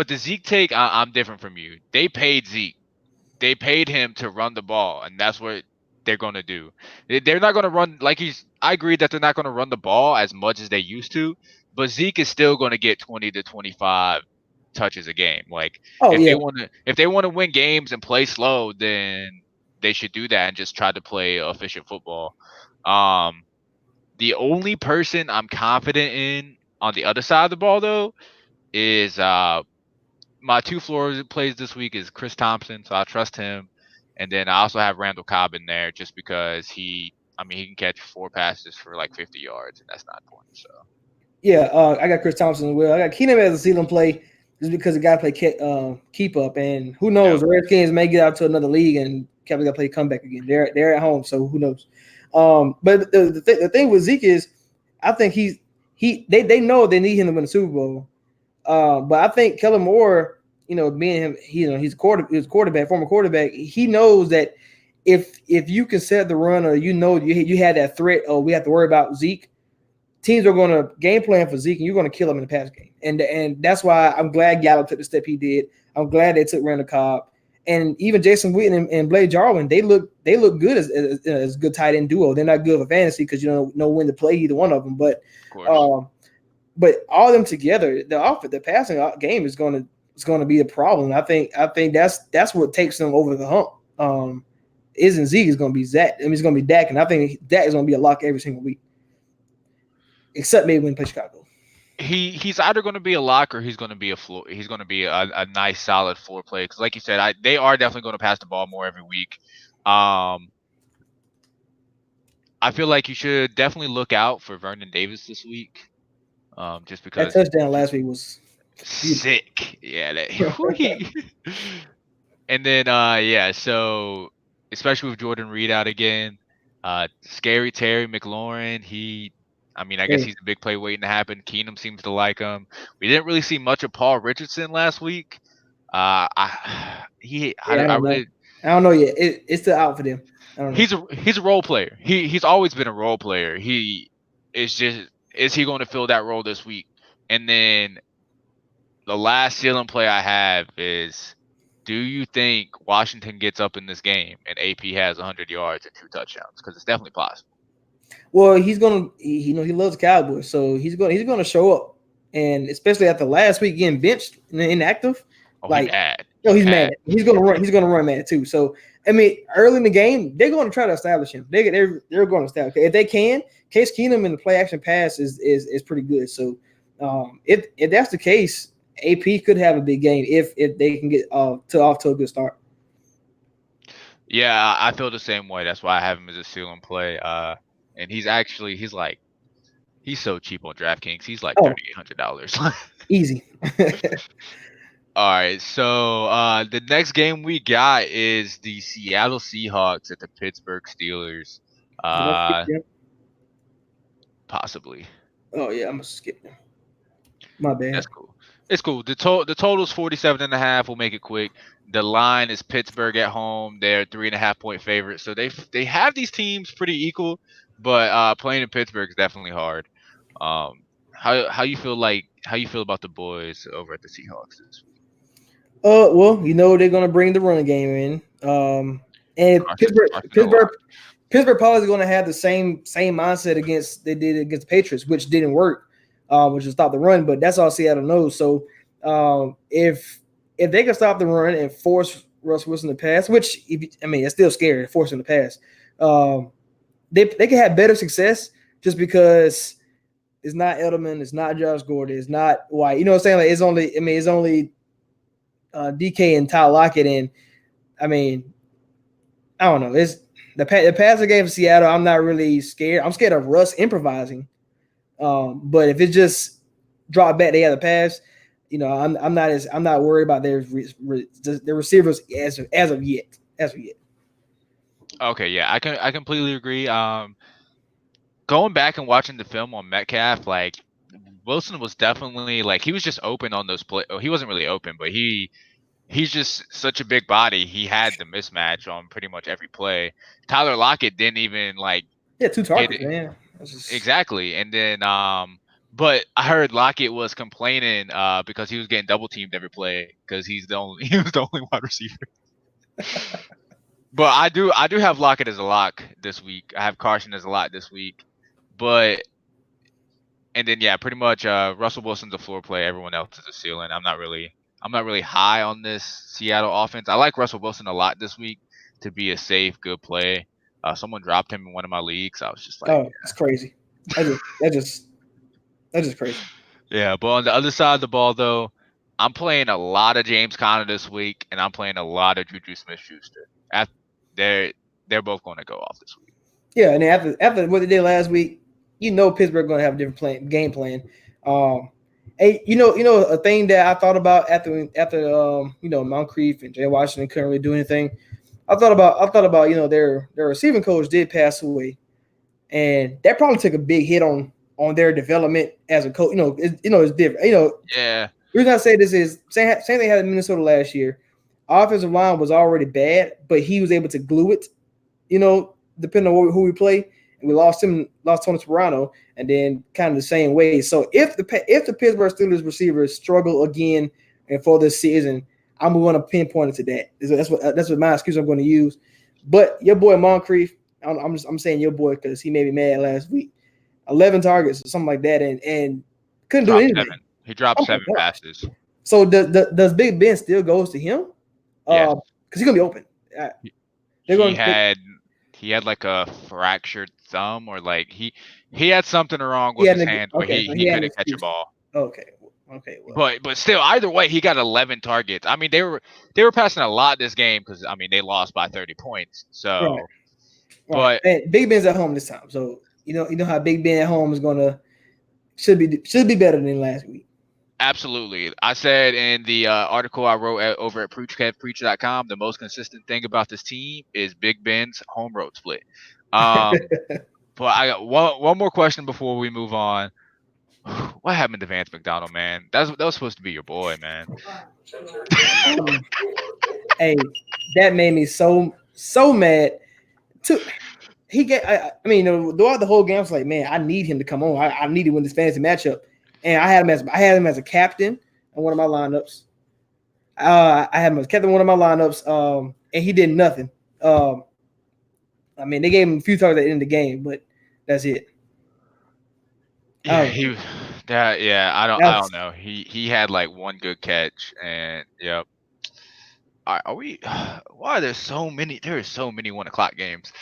Speaker 2: the Zeke take, I'm different from you. They paid Zeke. They paid him to run the ball, and that's what they're going to do. They're not going to run I agree that they're not going to run the ball as much as they used to, but Zeke is still going to get 20 to 25 touches a game. If they want to win games and play slow, then they should do that and just try to play efficient football. The only person I'm confident in on the other side of the ball though is my 2 floor plays this week is Chris Thompson, so I trust him. And then I also have Randall Cobb in there just because he can catch 4 passes for like 50 yards, and that's not important. So
Speaker 1: yeah, I got Chris Thompson as well. I got Keenum as a ceiling play just because the guy play keep up, and who knows, the Redskins may get out to another league and Kevin got to play comeback again. They're at home, so who knows? But the thing with Zeke is, I think they know they need him to win the Super Bowl. But I think Kellen Moore, being him, he's a quarterback, former quarterback. He knows that if you can set the run or you had that threat, or we have to worry about Zeke, teams are going to game plan for Zeke, and you're going to kill him in the pass game. And that's why I'm glad Gallup took the step he did. I'm glad they took Randall Cobb, and even Jason Witten and Blake Jarwin. They look good as good tight end duo. They're not good for fantasy because you don't know when to play either one of them, but. But all of them together, the passing game is going to be a problem. I think that's what takes them over the hump. Isn't Zeke is going to be Zach. I mean, it's going to be Dak, and I think Dak is going to be a lock every single week, except maybe when they play Chicago.
Speaker 2: He's either going to be a lock or he's going to be a floor. He's going to be a nice solid floor play because, like you said, they are definitely going to pass the ball more every week. I feel like you should definitely look out for Vernon Davis this week, just
Speaker 1: That
Speaker 2: because
Speaker 1: touchdown last week was beautiful.
Speaker 2: sick. Yeah, and then yeah, so especially with Jordan Reed out again, scary Terry McLaurin. I mean, I guess
Speaker 1: Hey,
Speaker 2: he's a big play waiting to happen. Keenum seems to like him. We didn't really see much of Paul Richardson last week.
Speaker 1: yeah,
Speaker 2: I really
Speaker 1: I don't know yet. It's still out for them. I don't know.
Speaker 2: he's a role player. He's always been a role player. Is he going to fill that role this week? And then the last ceiling play I have is, do you think Washington gets up in this game and AP has 100 yards and 2 touchdowns? Because it's definitely possible.
Speaker 1: Well, he's gonna, he loves the Cowboys, so he's gonna show up, and especially after last week getting benched and inactive,
Speaker 2: Oh, he
Speaker 1: like,
Speaker 2: mad.
Speaker 1: he's mad. He's gonna run. He's gonna run mad too. So I mean, early in the game, they're going to try to establish him. They're going to establish if they can. Case Keenum in the play action pass is pretty good. So if that's the case, AP could have a big game if they can get off to a good start.
Speaker 2: Yeah, I feel the same way. That's why I have him as a ceiling play. And he's so cheap on DraftKings. He's like
Speaker 1: Oh,
Speaker 2: $3,800.
Speaker 1: easy.
Speaker 2: All right, so the next game we got is the Seattle Seahawks at the Pittsburgh Steelers.
Speaker 1: Did I skip them?
Speaker 2: Possibly.
Speaker 1: Oh yeah, I'm gonna skip them. My bad.
Speaker 2: That's cool. It's cool. The total's 47.5. We'll make it quick. The line is Pittsburgh at home. They're 3.5 point favorites. So they have these teams pretty equal, but playing in Pittsburgh is definitely hard. How you feel about the boys over at the Seahawks this week?
Speaker 1: Well, they're gonna bring the running game in. And Pittsburgh probably is gonna have the same mindset against they did against the Patriots, which didn't work, which is stop the run. But that's all Seattle knows. So if they can stop the run and force Russ Wilson to pass, which it's still scary to force him to pass. They can have better success just because it's not Edelman, it's not Josh Gordon, it's not White. You know what I'm saying? Like it's only DK and Tyler Lockett, and I don't know. It's the passing game for Seattle. I'm not really scared. I'm scared of Russ improvising. But if it just drop back, they have the pass. I'm not worried about their receivers as of yet.
Speaker 2: Okay, yeah, I completely agree. Going back and watching the film on Metcalf, like Wilson was definitely like he was just open on those play. Oh, he wasn't really open, but he's just such a big body. He had the mismatch on pretty much every play. Tyler Lockett didn't even like
Speaker 1: 2 targets, man.
Speaker 2: Exactly. And then but I heard Lockett was complaining because he was getting double teamed every play because he was the only wide receiver. But I do have Lockett as a lock this week. I have Carson as a lock this week. But and then yeah, pretty much Russell Wilson's a floor play, everyone else is a ceiling. I'm not really high on this Seattle offense. I like Russell Wilson a lot this week to be a safe, good play. Someone dropped him in one of my leagues. I was just like,
Speaker 1: oh, it's crazy. That's just crazy.
Speaker 2: Yeah, but on the other side of the ball, though, I'm playing a lot of James Conner this week, and I'm playing a lot of Juju Smith-Schuster. They're both going to go off this week.
Speaker 1: Yeah, and then after what they did last week, Pittsburgh going to have a different game plan. Hey, a thing that I thought about after Moncrief and Jay Washington couldn't really do anything. I thought about their receiving coach did pass away, and that probably took a big hit on their development as a coach. It's different.
Speaker 2: Yeah.
Speaker 1: The reason I say this is same thing happened in Minnesota last year. Offensive line was already bad, but he was able to glue it. Depending on who we play, and we lost Tony Sperano, and then kind of the same way. So if the Pittsburgh Steelers receivers struggle again and for this season, I'm going to pinpoint it to that. That's what my excuse I'm going to use. But your boy Moncrief, I'm saying your boy because he made me mad last week. 11 targets or something like that, and Couldn't do
Speaker 2: Dropped
Speaker 1: anything.
Speaker 2: 7. He dropped
Speaker 1: Oh my
Speaker 2: 7
Speaker 1: gosh.
Speaker 2: passes.
Speaker 1: So does Big Ben still goes to him?
Speaker 2: Yes.
Speaker 1: Because he's gonna be open. They're
Speaker 2: He
Speaker 1: going.
Speaker 2: had he had like a fractured thumb, or like he had something wrong
Speaker 1: He
Speaker 2: with
Speaker 1: had
Speaker 2: his
Speaker 1: an
Speaker 2: hands where
Speaker 1: okay. So
Speaker 2: he
Speaker 1: he had an
Speaker 2: couldn't catch a
Speaker 1: excuse.
Speaker 2: ball.
Speaker 1: Okay. Okay. Well.
Speaker 2: But still, either way, he got 11 targets. I mean, they were passing a lot this game because I mean they lost by 30 points.
Speaker 1: Right.
Speaker 2: So,
Speaker 1: Right.
Speaker 2: but
Speaker 1: And Big Ben's at home this time. So you know how Big Ben at home is gonna should be better than last week.
Speaker 2: absolutely, I said in the article I wrote over at preach.com, the most consistent thing about this team is Big Ben's home road split. Um, but I got one more question before we move on. What happened to Vance McDonald, man? That was supposed to be your boy, man.
Speaker 1: Hey, that made me so mad. To he get I mean, throughout the whole game, I was like, man, I need him to come on. I need to win this fantasy matchup, and I had him as a captain in one of my lineups. I had him as captain in one of my lineups, and he did nothing. I mean, they gave him a few targets at the end of the game, but that's it.
Speaker 2: Yeah,
Speaker 1: Oh,
Speaker 2: I
Speaker 1: that's
Speaker 2: don't know. He had like one good catch, and yep. Are we? Why are there so many? There are so many 1 o'clock games.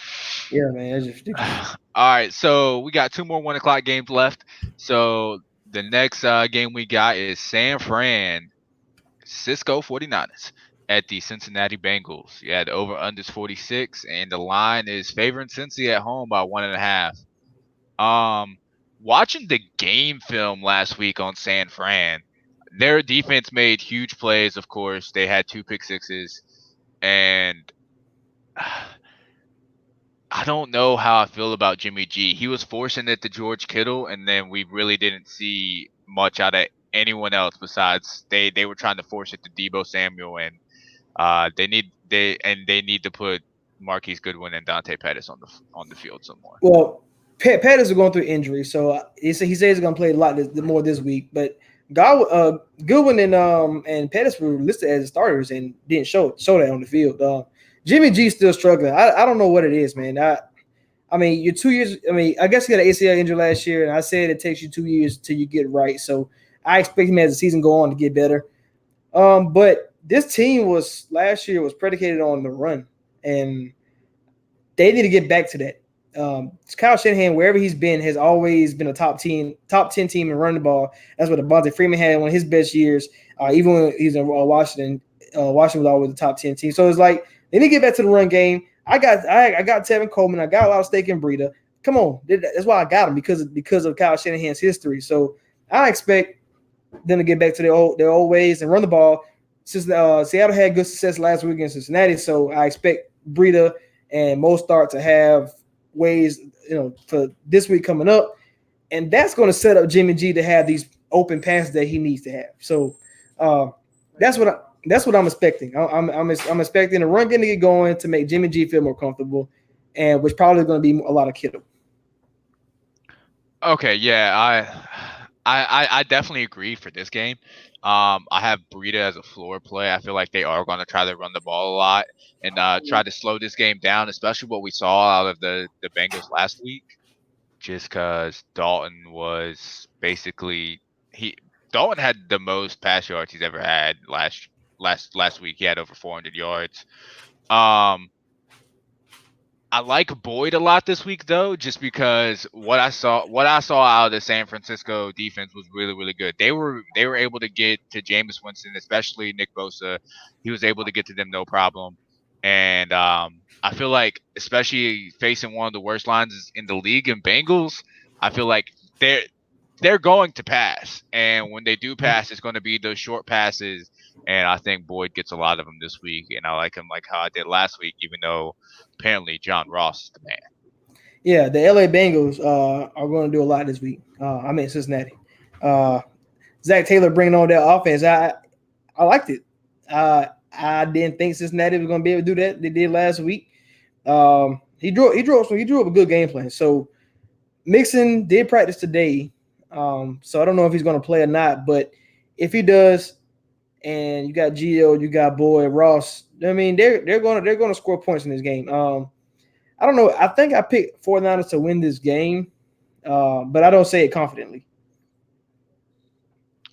Speaker 1: yeah, man, that's just ridiculous.
Speaker 2: All right, so we got 2 more 1 o'clock games left. So the next game we got is San Francisco 49ers at the Cincinnati Bengals. Yeah, the over under is 46, and the line is favoring Cincy at home by 1.5. Um, Watching the game film last week on San Fran, their defense made huge plays. Of course, they had 2 pick sixes, and I don't know how I feel about Jimmy G. He was forcing it to George Kittle, and then we really didn't see much out of anyone else besides they were trying to force it to Debo Samuel, and they need to put Marquise Goodwin and Dante Pettis on the field some more.
Speaker 1: Well, Pettis is going through injury, so he says he's going to play a lot more this week. But Goodwin and Pettis were listed as starters and didn't show that on the field. Jimmy G's still struggling. I don't know what it is, man. I mean, you're 2 years. I mean, I guess he got an ACL injury last year, and I said it takes you 2 years till you get right. So I expect him as the season go on to get better. But this team last year was predicated on the run, and they need to get back to that. Kyle Shanahan, wherever he's been, has always been a top 10 team in running the ball. That's what Devontae Freeman had one of his best years. Even when he's in Washington, Washington was always a top 10 team. So it's like they need to get back to the run game. I got Tevin Coleman. I got a lot of stake in Breida. Come on, that's why I got him because of Kyle Shanahan's history. So I expect them to get back to their old ways and run the ball. Since Seattle had good success last week against Cincinnati, so I expect Breida and Mostert to have ways, for this week coming up, and that's going to set up Jimmy G to have these open passes that he needs to have. So that's what I'm expecting. I'm expecting the run game to get going to make Jimmy G feel more comfortable, and which probably is going to be a lot of Kittle.
Speaker 2: Okay, yeah, I definitely agree for this game. I have Breida as a floor play. I feel like they are going to try to run the ball a lot and try to slow this game down, especially what we saw out of the Bengals last week. Just because Dalton was basically he Dalton had the most pass yards he's ever had last week. He had over 400 yards. Um, I like Boyd a lot this week though, just because what I saw out of the San Francisco defense was really really good. They were able to get to Jameis Winston, especially Nick Bosa. He was able to get to them no problem, and I feel like especially facing one of the worst lines in the league in Bengals, I feel like they're they're going to pass, and when they do pass, it's going to be those short passes. And I think Boyd gets a lot of them this week, and I like him like how I did last week, even though apparently John Ross is the man.
Speaker 1: Yeah, the LA Bengals are going to do a lot this week. I mean Cincinnati. Zach Taylor bringing on that offense. I liked it. I didn't think Cincinnati was going to be able to do that. They did last week. He drew up a good game plan. So Mixon did practice today. So I don't know if he's going to play or not. But if he does, and you got Gio, you got Boyd, Ross. I mean, they're going to score points in this game. I don't know. I think I picked 49ers to win this game, but I don't say it confidently.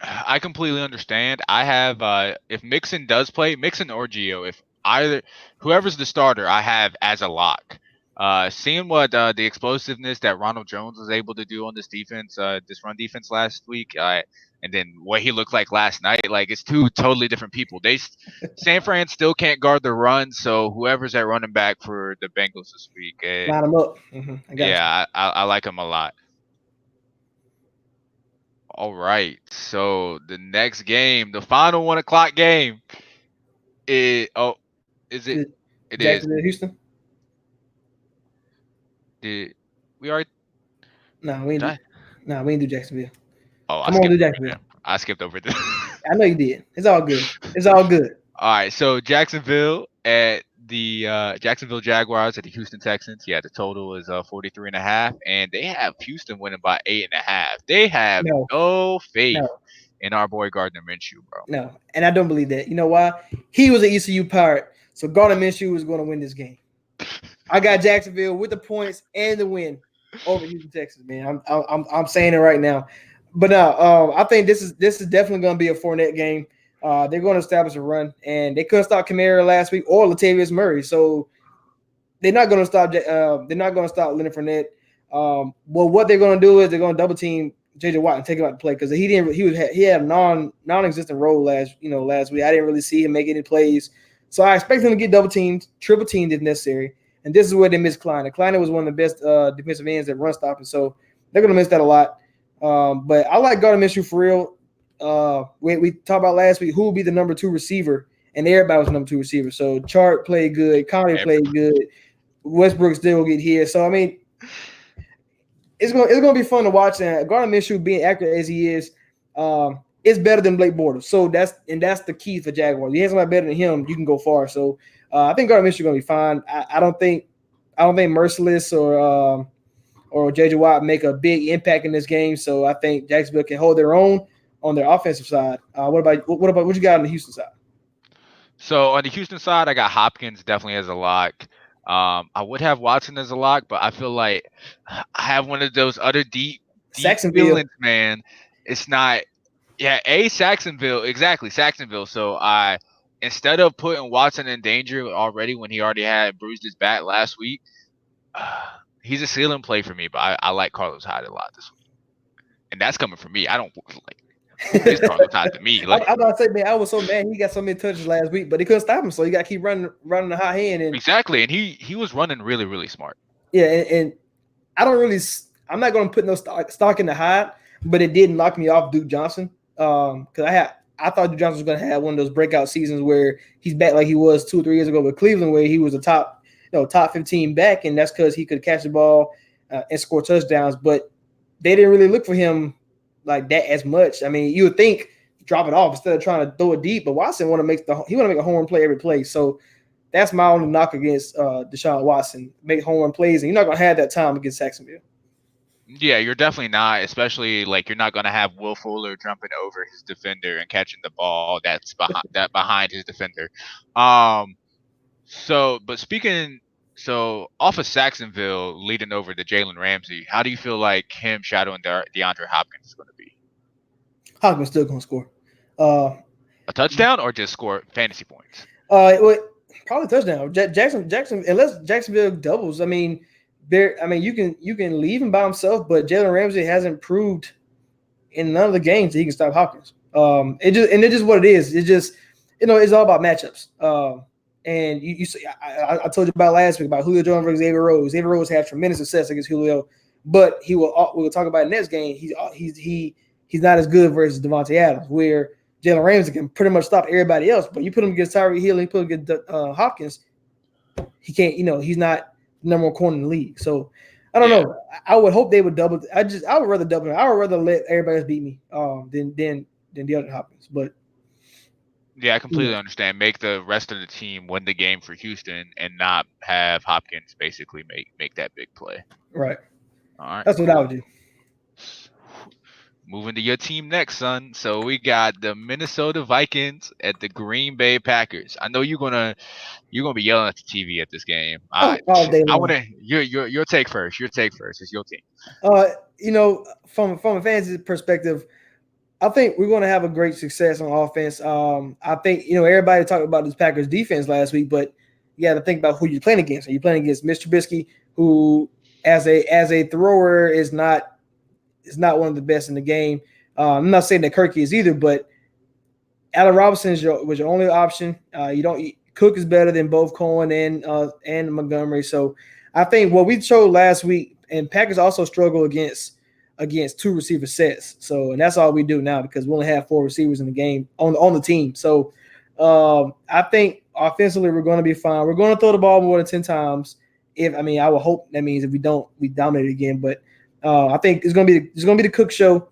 Speaker 2: I completely understand. I have if Mixon does play, Mixon or Geo, if either whoever's the starter, I have as a lock. Seeing what the explosiveness that Ronald Jones was able to do on this defense, this run defense last week, and then what he looked like last night, like it's two totally different people. San Fran still can't guard the run, so whoever's at running back for the Bengals this week,
Speaker 1: Line them up. I got you.
Speaker 2: yeah, I like him a lot. All right. So the next game, the final 1 o'clock game, is it?
Speaker 1: Good.
Speaker 2: It is.
Speaker 1: Jacksonville, Houston.
Speaker 2: Did we already?
Speaker 1: No, we ain't
Speaker 2: Did
Speaker 1: do.
Speaker 2: I?
Speaker 1: No, we ain't do Jacksonville.
Speaker 2: Oh, I
Speaker 1: Come on, do
Speaker 2: skipped over
Speaker 1: Jacksonville.
Speaker 2: them. I skipped over them.
Speaker 1: I know you did. It's all good. It's all good.
Speaker 2: All right. So Jacksonville at the Jacksonville Jaguars at the Houston Texans. Yeah, the total is 43.5, and they have Houston winning by 8.5. They have
Speaker 1: No,
Speaker 2: no faith
Speaker 1: no,
Speaker 2: in our boy Gardner Minshew, bro.
Speaker 1: no. And I don't believe that. You know why? He was an ECU pirate, so Gardner Minshew was going to win this game. I got Jacksonville with the points and the win over Houston, Texas. Man, I'm saying it right now. But no, I think this is definitely going to be a Fournette game. They're going to establish a run, and they couldn't stop Kamara last week or Latavius Murray, so they're not going to stop. They're not going to stop Leonard Fournette. Well, what they're going to do is they're going to double team JJ Watt and take him out to play because he didn't. He had a non-existent role last week. I didn't really see him make any plays, so I expect him to get double teamed, triple teamed if necessary. And this is where they miss Kleiner. Kleiner was one of the best defensive ends at run stopping, so they're going to miss that a lot. But I like Gardner Minshew for real. We talked about last week who will be the number 2 receiver, and everybody was the number 2 receiver. So Chart played good, Conley played good, Westbrook still get here. So I mean, it's gonna be fun to watch. And Gardner Minshew being accurate as he is, it's better than Blake Bortles. So that's the key for Jaguars. You have somebody better than him, you can go far. So I think Gardner Minshew gonna be fine. I don't think Merciless or JJ Watt make a big impact in this game. So I think Jacksonville can hold their own on their offensive side. What you got on the Houston side?
Speaker 2: So on the Houston side, I got Hopkins definitely as a lock. I would have Watson as a lock, but I feel like I have one of those other deep
Speaker 1: Saxonville.
Speaker 2: feelings, man. It's not, yeah, Saxonville, exactly, Saxonville. So instead of putting Watson in danger already when he already had bruised his back last week, he's a ceiling play for me. But I like Carlos Hyde a lot this week, and that's coming from me. I don't like. It's Carlos Hyde to me. Like,
Speaker 1: I about to say, man, I was so mad he got so many touches last week, but they couldn't stop him, so you got to keep running the high hand. And
Speaker 2: exactly, and he was running really, really smart.
Speaker 1: yeah, and I don't really, I'm not going to put no stock in the Hyde, but it did knock me off Duke Johnson because I thought Duke Johnson was going to have one of those breakout seasons where he's back like he was 2 or 3 years ago with Cleveland, where he was a top 15 back, and that's because he could catch the ball and score touchdowns. But they didn't really look for him like that as much. I mean, you would think drop it off instead of trying to throw it deep, but Watson want to make a home run play every play. So that's my only knock against Deshaun Watson. Make home run plays, and you're not gonna have that time against Jacksonville.
Speaker 2: Yeah, you're definitely not. Especially like you're not gonna have Will Fuller jumping over his defender and catching the ball that's behind his defender. But speaking. So off of Saxonville leading over to Jalen Ramsey, how do you feel like him shadowing DeAndre Hopkins is going to be?
Speaker 1: Hopkins still gonna score.
Speaker 2: A touchdown or just score fantasy points?
Speaker 1: Probably touchdown. Jackson, unless Jacksonville doubles. I mean, you can leave him by himself, but Jalen Ramsey hasn't proved in none of the games that he can stop Hopkins. It's just what it is. It's just it's all about matchups. And you see, I told you about last week about Julio Jones versus Xavier Rhodes. Xavier Rhodes had tremendous success against Julio, but we'll talk about it next game. He's not as good versus Devontae Adams, where Jalen Ramsey can pretty much stop everybody else. But you put him against Tyreek Hill and you put him against Hopkins, he can't. He's not the number 1 corner in the league. So I don't know. I would hope they would double. I would rather double. I would rather let everybody else beat me than DeAndre Hopkins. But
Speaker 2: yeah, I completely understand. Make the rest of the team win the game for Houston and not have Hopkins basically make that big play.
Speaker 1: Right.
Speaker 2: All right.
Speaker 1: That's what I would do.
Speaker 2: Moving to your team next, son. So we got the Minnesota Vikings at the Green Bay Packers. I know you're gonna be yelling at the TV at this game.
Speaker 1: All day long.
Speaker 2: I want to your take first. Your take first. It's your team.
Speaker 1: From a fantasy perspective, I think we're going to have a great success on offense. I think everybody talked about this Packers defense last week, but you got to think about who you're playing against. Are you playing against Mr. Trubisky, who as a thrower is not one of the best in the game? I'm not saying that Kirky is either, but Allen Robinson was your only option. You don't Cook is better than both Cohen and Montgomery. So I think what we showed last week, and Packers also struggle against two receiver sets. So and that's all we do now because we only have four receivers in the game on the team. So I think offensively we're going to be fine. We're going to throw the ball more than 10 times. I would hope that means if we don't, we dominate again. But I think it's going to be the Cook show,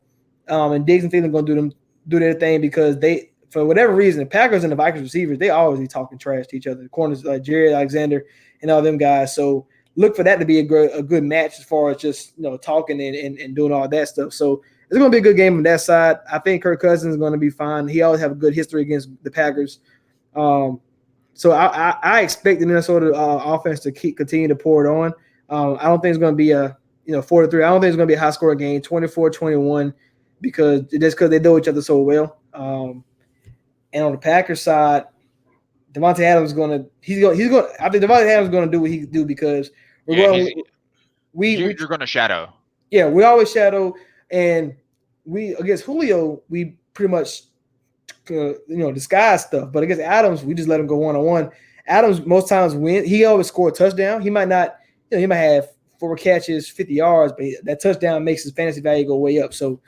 Speaker 1: and Diggs and Thielen are going to do their thing because they. For whatever reason, the Packers and the Vikings receivers, they always be talking trash to each other. The corners like Jerry Alexander and all them guys. So look for that to be a good match as far as just talking and doing all that stuff. So it's going to be a good game on that side. I think Kirk Cousins is going to be fine. He always have a good history against the Packers. So I expect the Minnesota offense to continue to pour it on. I don't think it's going to be a 4-3. I don't think it's going to be a high scoring game, 24-21, because they know each other so well. And on the Packers side, Devontae Adams I think Devontae Adams is going to do what he do because you're
Speaker 2: going to shadow.
Speaker 1: Yeah, we always shadow, and we against Julio we pretty much disguise stuff, but against Adams we just let him go 1-on-1. Adams most times win. He always score a touchdown. He might not, he might have 4 catches, 50 yards, but that touchdown makes his fantasy value go way up. So.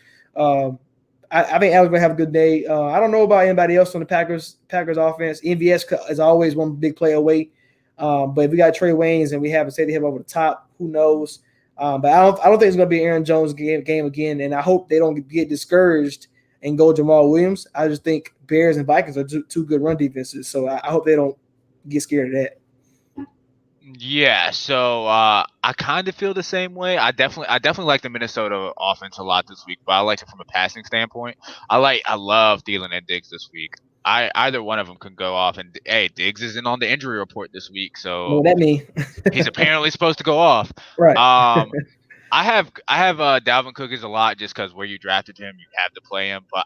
Speaker 1: I think Adams going to have a good day. I don't know about anybody else on the Packers offense. MVS is always one big play away. But if we got Trey Waynes and we have a safety him over the top, who knows? But I don't think it's going to be Aaron Jones game again. And I hope they don't get discouraged and go Jamal Williams. I just think Bears and Vikings are two good run defenses. So I hope they don't get scared of that.
Speaker 2: Yeah, so I kind of feel the same way. I definitely like the Minnesota offense a lot this week, but I like it from a passing standpoint. I love Thielen and Diggs this week. Either one of them can go off, and hey, Diggs isn't on the injury report this week, so
Speaker 1: what that mean?
Speaker 2: He's apparently supposed to go off.
Speaker 1: Right.
Speaker 2: I have Dalvin Cook is a lot just because where you drafted him, you have to play him. But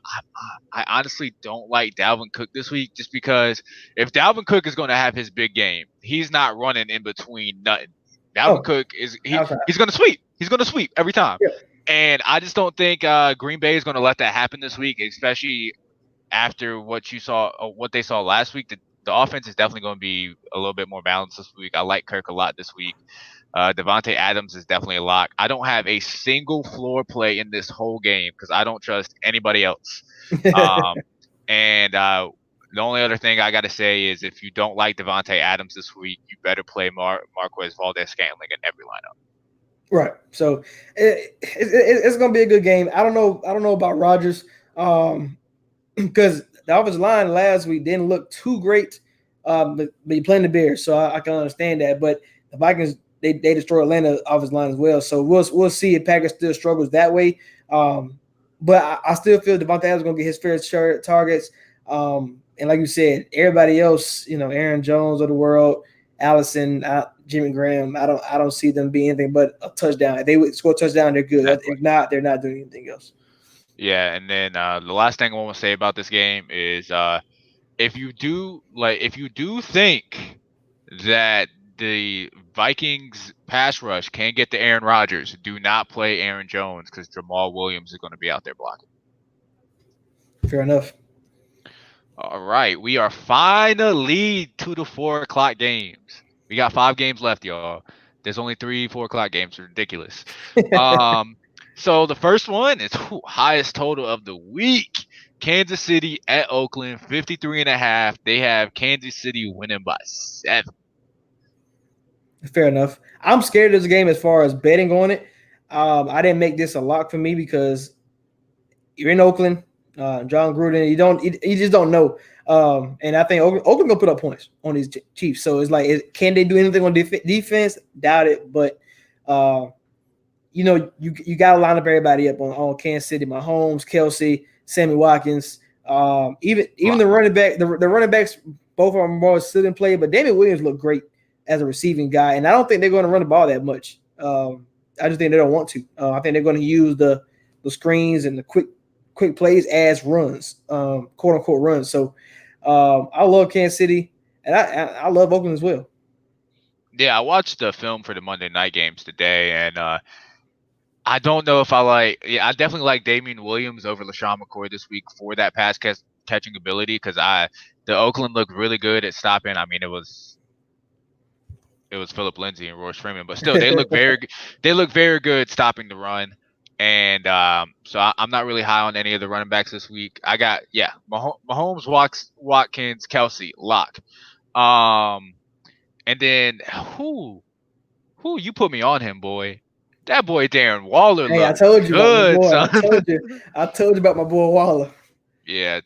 Speaker 2: I honestly don't like Dalvin Cook this week just because if Dalvin Cook is going to have his big game, he's not running in between nothing. Dalvin Cook he's going to sweep. He's going to sweep every time.
Speaker 1: Yeah.
Speaker 2: And I just don't think Green Bay is going to let that happen this week, especially after what they saw last week. The offense is definitely going to be a little bit more balanced this week. I like Kirk a lot this week. Devontae Adams is definitely a lock. I don't have a single floor play in this whole game because I don't trust anybody else. And the only other thing I got to say is if you don't like Devontae Adams this week, you better play Marquez Valdez-Scantling in every lineup.
Speaker 1: Right. So it's going to be a good game. I don't know about Rodgers because the offensive line last week didn't look too great, but you're playing the Bears, so I can understand that. But the Vikings, they destroyed Atlanta offensive line as well. So we'll see if Packers still struggles that way. But I still feel Devontae Adams is going to get his fair share of targets. And like you said, everybody else, Aaron Jones of the world, Allison, Jimmy Graham, I don't see them being anything but a touchdown. If they would score a touchdown, they're good. If not, they're not doing anything else.
Speaker 2: Yeah, and then the last thing I want to say about this game is if you do think that the Vikings pass rush can get to Aaron Rodgers, do not play Aaron Jones because Jamal Williams is going to be out there blocking.
Speaker 1: Fair enough.
Speaker 2: All right, we are finally to the 4 o'clock games. We got 5 games left, y'all. There's only 3 4 o'clock games. Ridiculous. So the first one is highest total of the week. Kansas City at Oakland, 53.5. They have Kansas City winning by 7.
Speaker 1: Fair enough. I'm scared of this game as far as betting on it. I didn't make this a lock for me because you're in Oakland. John Gruden, you just don't know. And I think Oakland gonna put up points on these Chiefs. So it's like, can they do anything on defense? Doubt it. But you got to line up everybody up on Kansas City. Mahomes, Kelsey, Sammy Watkins, even the running back. The running backs, both of them are more sit and play. But Damian Williams looked great as a receiving guy, and I don't think they're going to run the ball that much. I just think they don't want to. I think they're going to use the screens and the quick quick plays as runs, quote unquote runs. So I love Kansas City, and I love Oakland as well.
Speaker 2: Yeah, I watched the film for the Monday night games today, and I don't know if I like. Yeah, I definitely like Damian Williams over LaShawn McCoy this week for that catching ability because the Oakland looked really good at stopping. I mean, it was Philip Lindsay and Royce Freeman, but still they look very good stopping the run. And so I'm not really high on any of the running backs this week. I got Mahomes, Watkins, Kelsey, lock. Um, and then who you put me on him, boy? That boy Darren Waller
Speaker 1: Hey, I
Speaker 2: looked
Speaker 1: told you about my
Speaker 2: good,
Speaker 1: boy.
Speaker 2: son.
Speaker 1: I told you about my boy Waller.
Speaker 2: Yeah,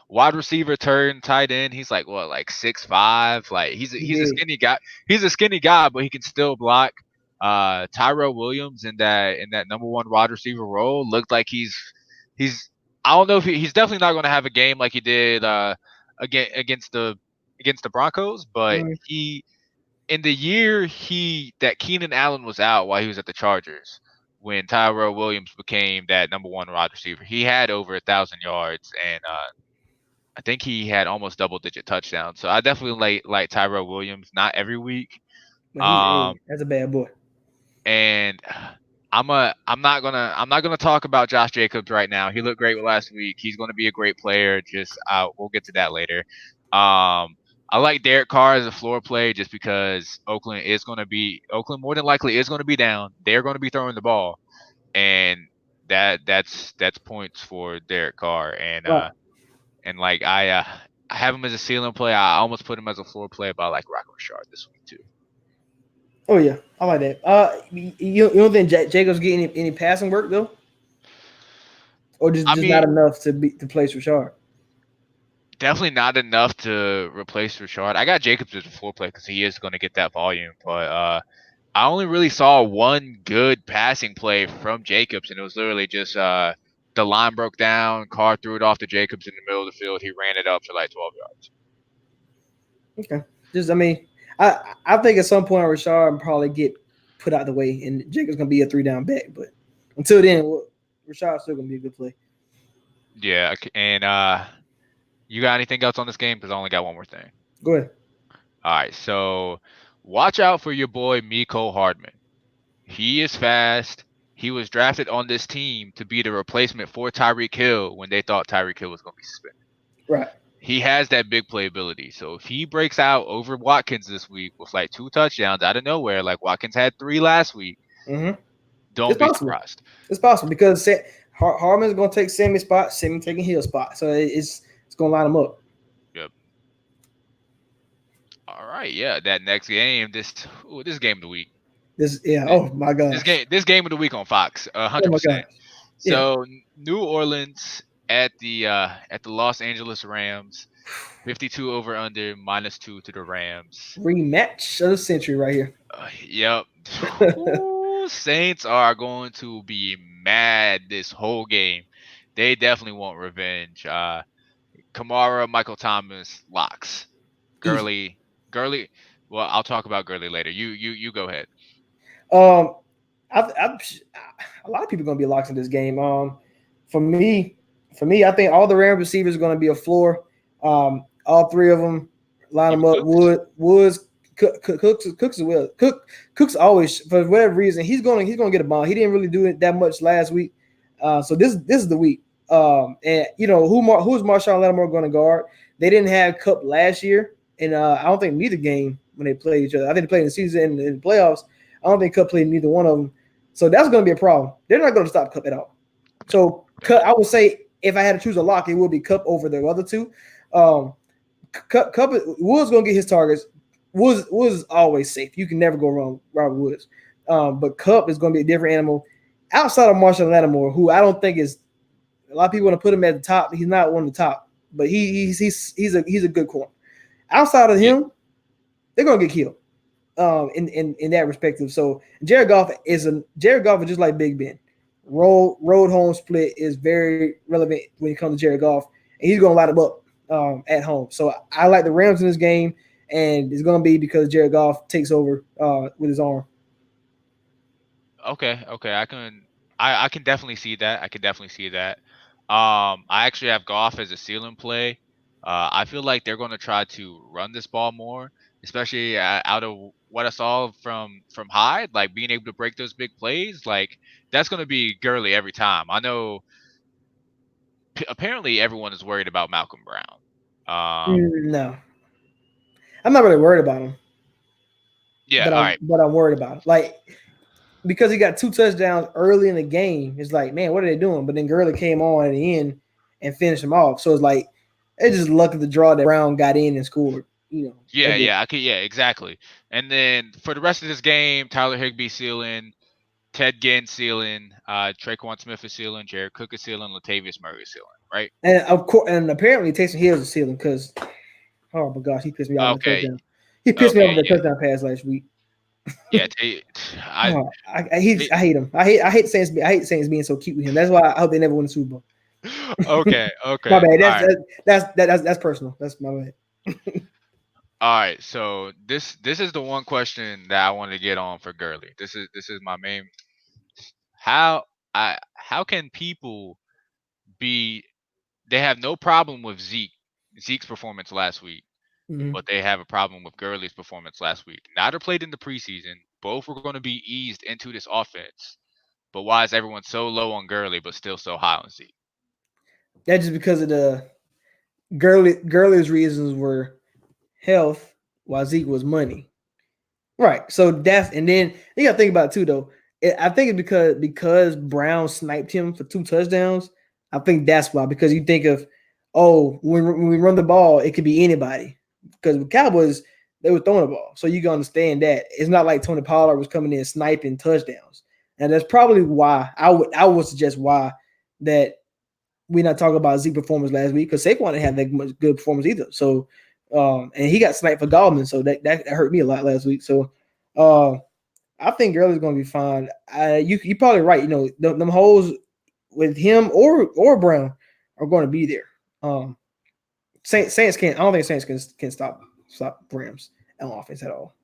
Speaker 2: wide receiver turn tight end. He's like what, like 6'5". Like
Speaker 1: He
Speaker 2: he's a
Speaker 1: did.
Speaker 2: skinny guy. He's a skinny guy, but he can still block. Tyrell Williams in that number one wide receiver role looked like he's. I don't know if he's definitely not going to have a game like he did against the Broncos, but
Speaker 1: Mm,
Speaker 2: he in the year he that Keenan Allen was out while he was at the Chargers, when Tyrell Williams became that number one wide receiver, he had over 1,000 yards, and I think he had almost double digit touchdowns. So I definitely like Tyrell Williams, not every week.
Speaker 1: but
Speaker 2: Um,
Speaker 1: that's a bad boy.
Speaker 2: and I'm not gonna talk about Josh Jacobs right now. He looked great last week. He's gonna be a great player. Just we'll get to that later. I like Derek Carr as a floor play just because Oakland more than likely is gonna be down. They're gonna be throwing the ball, and that's points for Derek Carr.
Speaker 1: Right.
Speaker 2: And like I have him as a ceiling play. I almost put him as a floor play, but I like Rock Richard this week too.
Speaker 1: Oh yeah, I like that. You don't think Jacobs get any passing work though, or just
Speaker 2: I
Speaker 1: just not
Speaker 2: mean,
Speaker 1: enough to place Rashard?
Speaker 2: definitely not enough to replace Richard. I got Jacobs as a floor play because he is going to get that volume, but I only really saw one good passing play from Jacobs, and it was literally just the line broke down, Carr threw it off to Jacobs in the middle of the field. He ran it up for like 12 yards.
Speaker 1: Okay. Just I mean, I think at some point Rashard will probably get put out the way, and Jacobs gonna be a 3 down back. But until then, Rashard's still gonna be a good play.
Speaker 2: Yeah, and you got anything else on this game? Because I only got one more thing.
Speaker 1: Go ahead.
Speaker 2: All right, so watch out for your boy Miko Hardman. He is fast. He was drafted on this team to be the replacement for Tyreek Hill when they thought Tyreek Hill was going to be suspended.
Speaker 1: Right.
Speaker 2: He has that big playability. So if he breaks out over Watkins this week with like 2 touchdowns out of nowhere, like Watkins had 3 last week,
Speaker 1: Mm-hmm. It's
Speaker 2: don't be
Speaker 1: possible.
Speaker 2: surprised.
Speaker 1: It's possible because Harmon's gonna take Sammy's spot, Sammy taking Hill's spot, so it's gonna line them up.
Speaker 2: Yep. All right. Yeah. That next game, this game of the week.
Speaker 1: Yeah.
Speaker 2: Th-
Speaker 1: Oh my gosh.
Speaker 2: This game of the week on Fox,
Speaker 1: Oh my
Speaker 2: 100%.
Speaker 1: gosh. Yeah.
Speaker 2: So New Orleans at the Los Angeles Rams, 52 over under -2 to the Rams.
Speaker 1: Rematch of the century right here.
Speaker 2: Yep. Ooh, Saints are going to be mad this whole game. They definitely want revenge. Kamara, Michael Thomas, locks.
Speaker 1: Easy.
Speaker 2: Gurley. Well, I'll talk about Gurley later. You go ahead.
Speaker 1: Um, a lot of people are gonna be locks in this game. For me, I think all the Rams receivers are gonna be a floor. All three of them line them
Speaker 2: Even
Speaker 1: up.
Speaker 2: Cooks.
Speaker 1: Woods, Cooks as well. Cooks always for whatever reason he's gonna get a bomb. He didn't really do it that much last week. So this is the week. And you know who's Marshawn Lattimore going to guard? They didn't have Cup last year, and I don't think neither game when they played each other. I think they played in the season and in the playoffs. I don't think Cup played neither one of them. So that's going to be a problem. They're not going to stop Cup at all. So I would say if I had to choose a lock, it would be Cup over the other two. Cup Woods going to get his targets. Woods is always safe. You can never go wrong, Robert Woods. But Cup is going to be a different animal outside of Marshawn Lattimore, who I don't think is. A lot of people want to put him at the top. He's not one of the top, but he's a good corner. Outside of him, they're going to get killed. In that respective. So Jared Goff is just like Big Ben. Road home split is very relevant when it comes to Jared Goff, and he's gonna light him up at home. So I like the Rams in this game, and it's gonna be because Jared Goff takes over with his arm.
Speaker 2: Okay, I can definitely see that. I can definitely see that. I actually have Goff as a ceiling play. I feel like they're going to try to run this ball more, especially out of what I saw from Hyde, like being able to break those big plays. Like that's going to be Gurley every time. I know. Apparently, everyone is worried about Malcolm Brown.
Speaker 1: No, I'm not really worried about him,
Speaker 2: Yeah.
Speaker 1: but
Speaker 2: All
Speaker 1: I'm
Speaker 2: right.
Speaker 1: but I'm worried about him. Like because he got 2 touchdowns early in the game. It's like, man, what are they doing? But then Gurley came on at the end and finished him off. So it's like it's just luck of the draw that Brown got in and scored.
Speaker 2: Yeah.
Speaker 1: That's it.
Speaker 2: Yeah. I could. Yeah. Exactly. And then for the rest of this game, Tyler Higbee ceiling, Ted Ginn ceiling, Traquan Smith is ceiling, Jared Cook is ceiling, Latavius Murray is ceiling. Right.
Speaker 1: And of course, and apparently Taysom Hill is a ceiling because oh my gosh, he pissed me off with the
Speaker 2: Okay.
Speaker 1: touchdown. He pissed me off
Speaker 2: Okay.
Speaker 1: with the
Speaker 2: Yeah.
Speaker 1: touchdown pass last week.
Speaker 2: Yeah. I.
Speaker 1: Oh, I hate him. I hate Saints. I hate Saints being so cute with him. That's why I hope they never win the Super Bowl.
Speaker 2: Okay.
Speaker 1: My
Speaker 2: Okay.
Speaker 1: bad.
Speaker 2: All right.
Speaker 1: That's personal. That's my bad.
Speaker 2: All right. So this is the one question that I want to get on for Gurley. This is my main. How how can people be? They have no problem with Zeke's performance last week,
Speaker 1: Mhm.
Speaker 2: but they have a problem with Gurley's performance last week. Neither played in the preseason. Both were going to be eased into this offense. But why is everyone so low on Gurley but still so high on Zeke?
Speaker 1: That's just because of the Gurley's reasons were health, while Zeke was money. Right. So that's and then you got to think about it too though. I think it's because Brown sniped him for 2 touchdowns. I think that's why because you think of when we run the ball it could be anybody because with Cowboys they were throwing the ball so you can understand that it's not like Tony Pollard was coming in sniping touchdowns and that's probably why I would suggest why that we're not talking about Zeke performance last week because Saquon didn't have that much good performance either. So, and he got sniped for Goldman, so that hurt me a lot last week. So, uh, I think Gurley's going to be fine. You probably right. You know, them holes with him or Brown are going to be there. Saints can't. I don't think Saints can stop Rams on offense at all.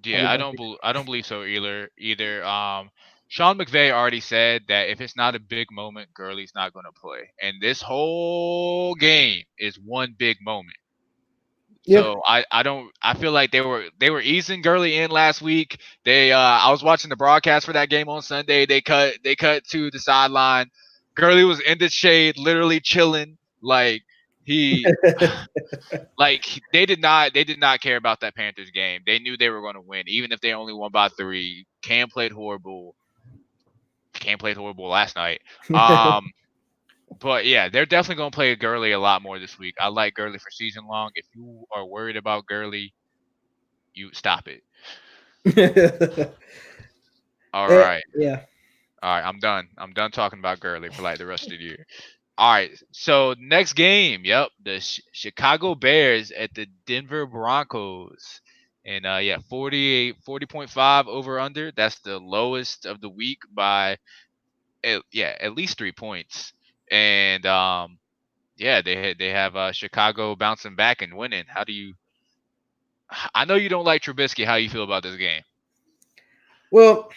Speaker 1: I
Speaker 2: Yeah,
Speaker 1: really don't think.
Speaker 2: I don't believe so either. Sean McVay already said that if it's not a big moment, Gurley's not going to play. And this whole game is one big moment.
Speaker 1: Yeah.
Speaker 2: So I don't I feel like they were easing Gurley in last week. They I was watching the broadcast for that game on Sunday. They cut to the sideline. Gurley was in the shade, literally chilling. Like he they did not care about that Panthers game. They knew they were going to win, even if they only won by 3. Cam played horrible. Cam played horrible last night. Um, but yeah, they're definitely going to play Gurley a lot more this week. I like Gurley for season long. If you are worried about Gurley, you stop it. All right.
Speaker 1: Yeah.
Speaker 2: All right, I'm done. I'm done talking about Gurley for like the rest of the year. All right, so next game, yep, the Chicago Bears at the Denver Broncos, and yeah, 40.5 over under. That's the lowest of the week by yeah at least 3 points, and yeah they have Chicago bouncing back and winning. How do you? I know you don't like Trubisky. How you feel about this game?
Speaker 1: Well,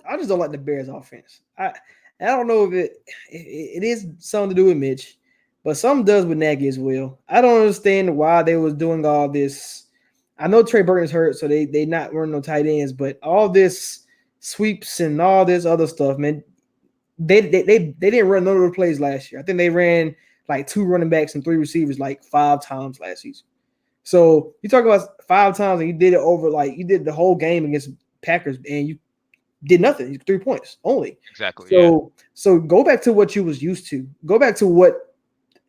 Speaker 1: I just don't like the Bears offense. I don't know if it is something to do with Mitch, but something does with Nagy as well. I don't understand why they was doing all this. I know Trey Burton's hurt, so they not running no tight ends, but all this sweeps and all this other stuff, man. They didn't run none of the plays last year. I think they ran like 2 running backs and 3 receivers like 5 times last season. So you talk about 5 times and you did it over like you did the whole game against Packers and you did nothing. 3 points only.
Speaker 2: Exactly. Yeah.
Speaker 1: So go back to what you was used to. Go back to what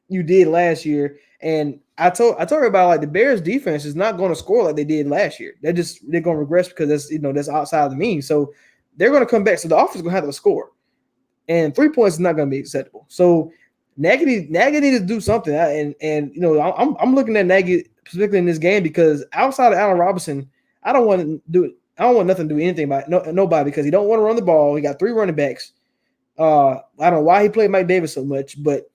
Speaker 1: you did last year. And I told her about like the Bears defense is not going to score like they did last year. They're going to regress because that's outside of the mean. So they're going to come back. So the offense is going to have to score, and 3 points is not going to be acceptable. So Nagy needs to do something. And I'm looking at Nagy specifically in this game because outside of Allen Robinson, I don't want to do it. I don't want nothing to do anything about nobody because he don't want to run the ball. He got 3 running backs. I don't know why he played Mike Davis so much, but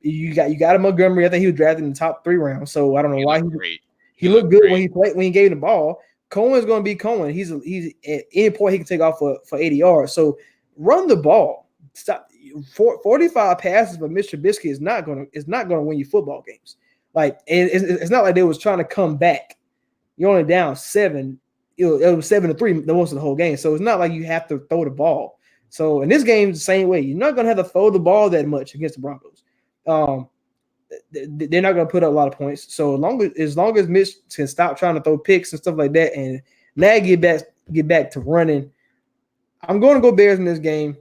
Speaker 1: you got a Montgomery. I think he was drafted in the top 3 rounds. So I don't know
Speaker 2: He
Speaker 1: why
Speaker 2: looked great.
Speaker 1: he
Speaker 2: He
Speaker 1: looked
Speaker 2: looked
Speaker 1: good
Speaker 2: great.
Speaker 1: when he gave him the ball. Cohen's going to be Cohen. He's at any point he can take off for 80 yards. So run the ball. Stop. 45 passes for Mr. Trubisky is not gonna win you football games. Like it's not like they was trying to come back. You're only down 7. It was 7-3 the most of the whole game. So it's not like you have to throw the ball. So in this game, the same way. You're not gonna have to throw the ball that much against the Broncos. Um, they're not gonna put up a lot of points. So as long as Mitch can stop trying to throw picks and stuff like that, and now get back to running, I'm going to go Bears in this game,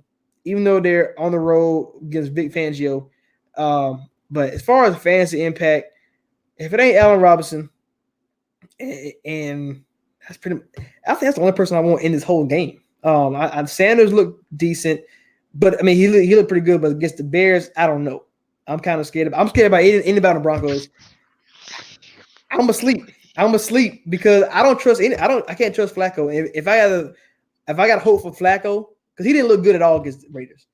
Speaker 1: even though they're on the road against Vic Fangio. But as far as fantasy impact, if it ain't Allen Robinson, and that's pretty, I think that's the only person I want in this whole game. Sanders looked decent, but I mean he looked pretty good. But against the Bears, I don't know. I'm kind of scared. I'm scared about anybody the Broncos. I'm asleep. I'm asleep because I don't trust any. I can't trust Flacco. If I got hope for Flacco, because he didn't look good at all against the Raiders.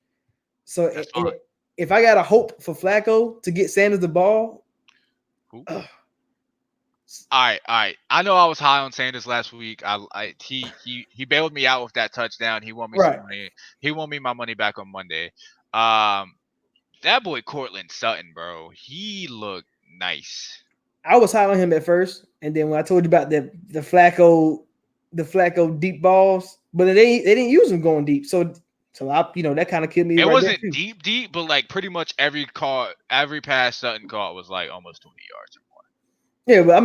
Speaker 1: So if I got a hope for Flacco to get Sanders the ball,
Speaker 2: all right. I know I was high on Sanders last week. He bailed me out with that touchdown. He won me some
Speaker 1: right.
Speaker 2: money. He won me my money back on Monday. That boy Cortland Sutton, bro, he looked nice.
Speaker 1: I was high on him at first, and then when I told you about the Flacco deep balls, but they didn't use him going deep. So that kind of killed me.
Speaker 2: It
Speaker 1: Right
Speaker 2: wasn't
Speaker 1: there too.
Speaker 2: deep, but like pretty much every pass Sutton caught was like almost 20 yards or more.
Speaker 1: Yeah, but I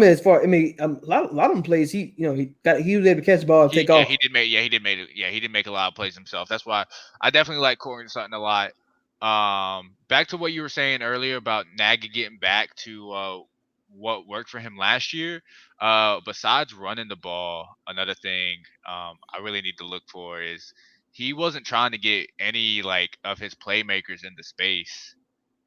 Speaker 1: mean, a lot of them plays, he was able to catch the ball and take off.
Speaker 2: He did make a lot of plays himself. That's why I definitely like Cortland Sutton a lot. Back to what you were saying earlier about Nagy getting back to what worked for him last year. Besides running the ball, another thing I really need to look for is he wasn't trying to get any like of his playmakers into space.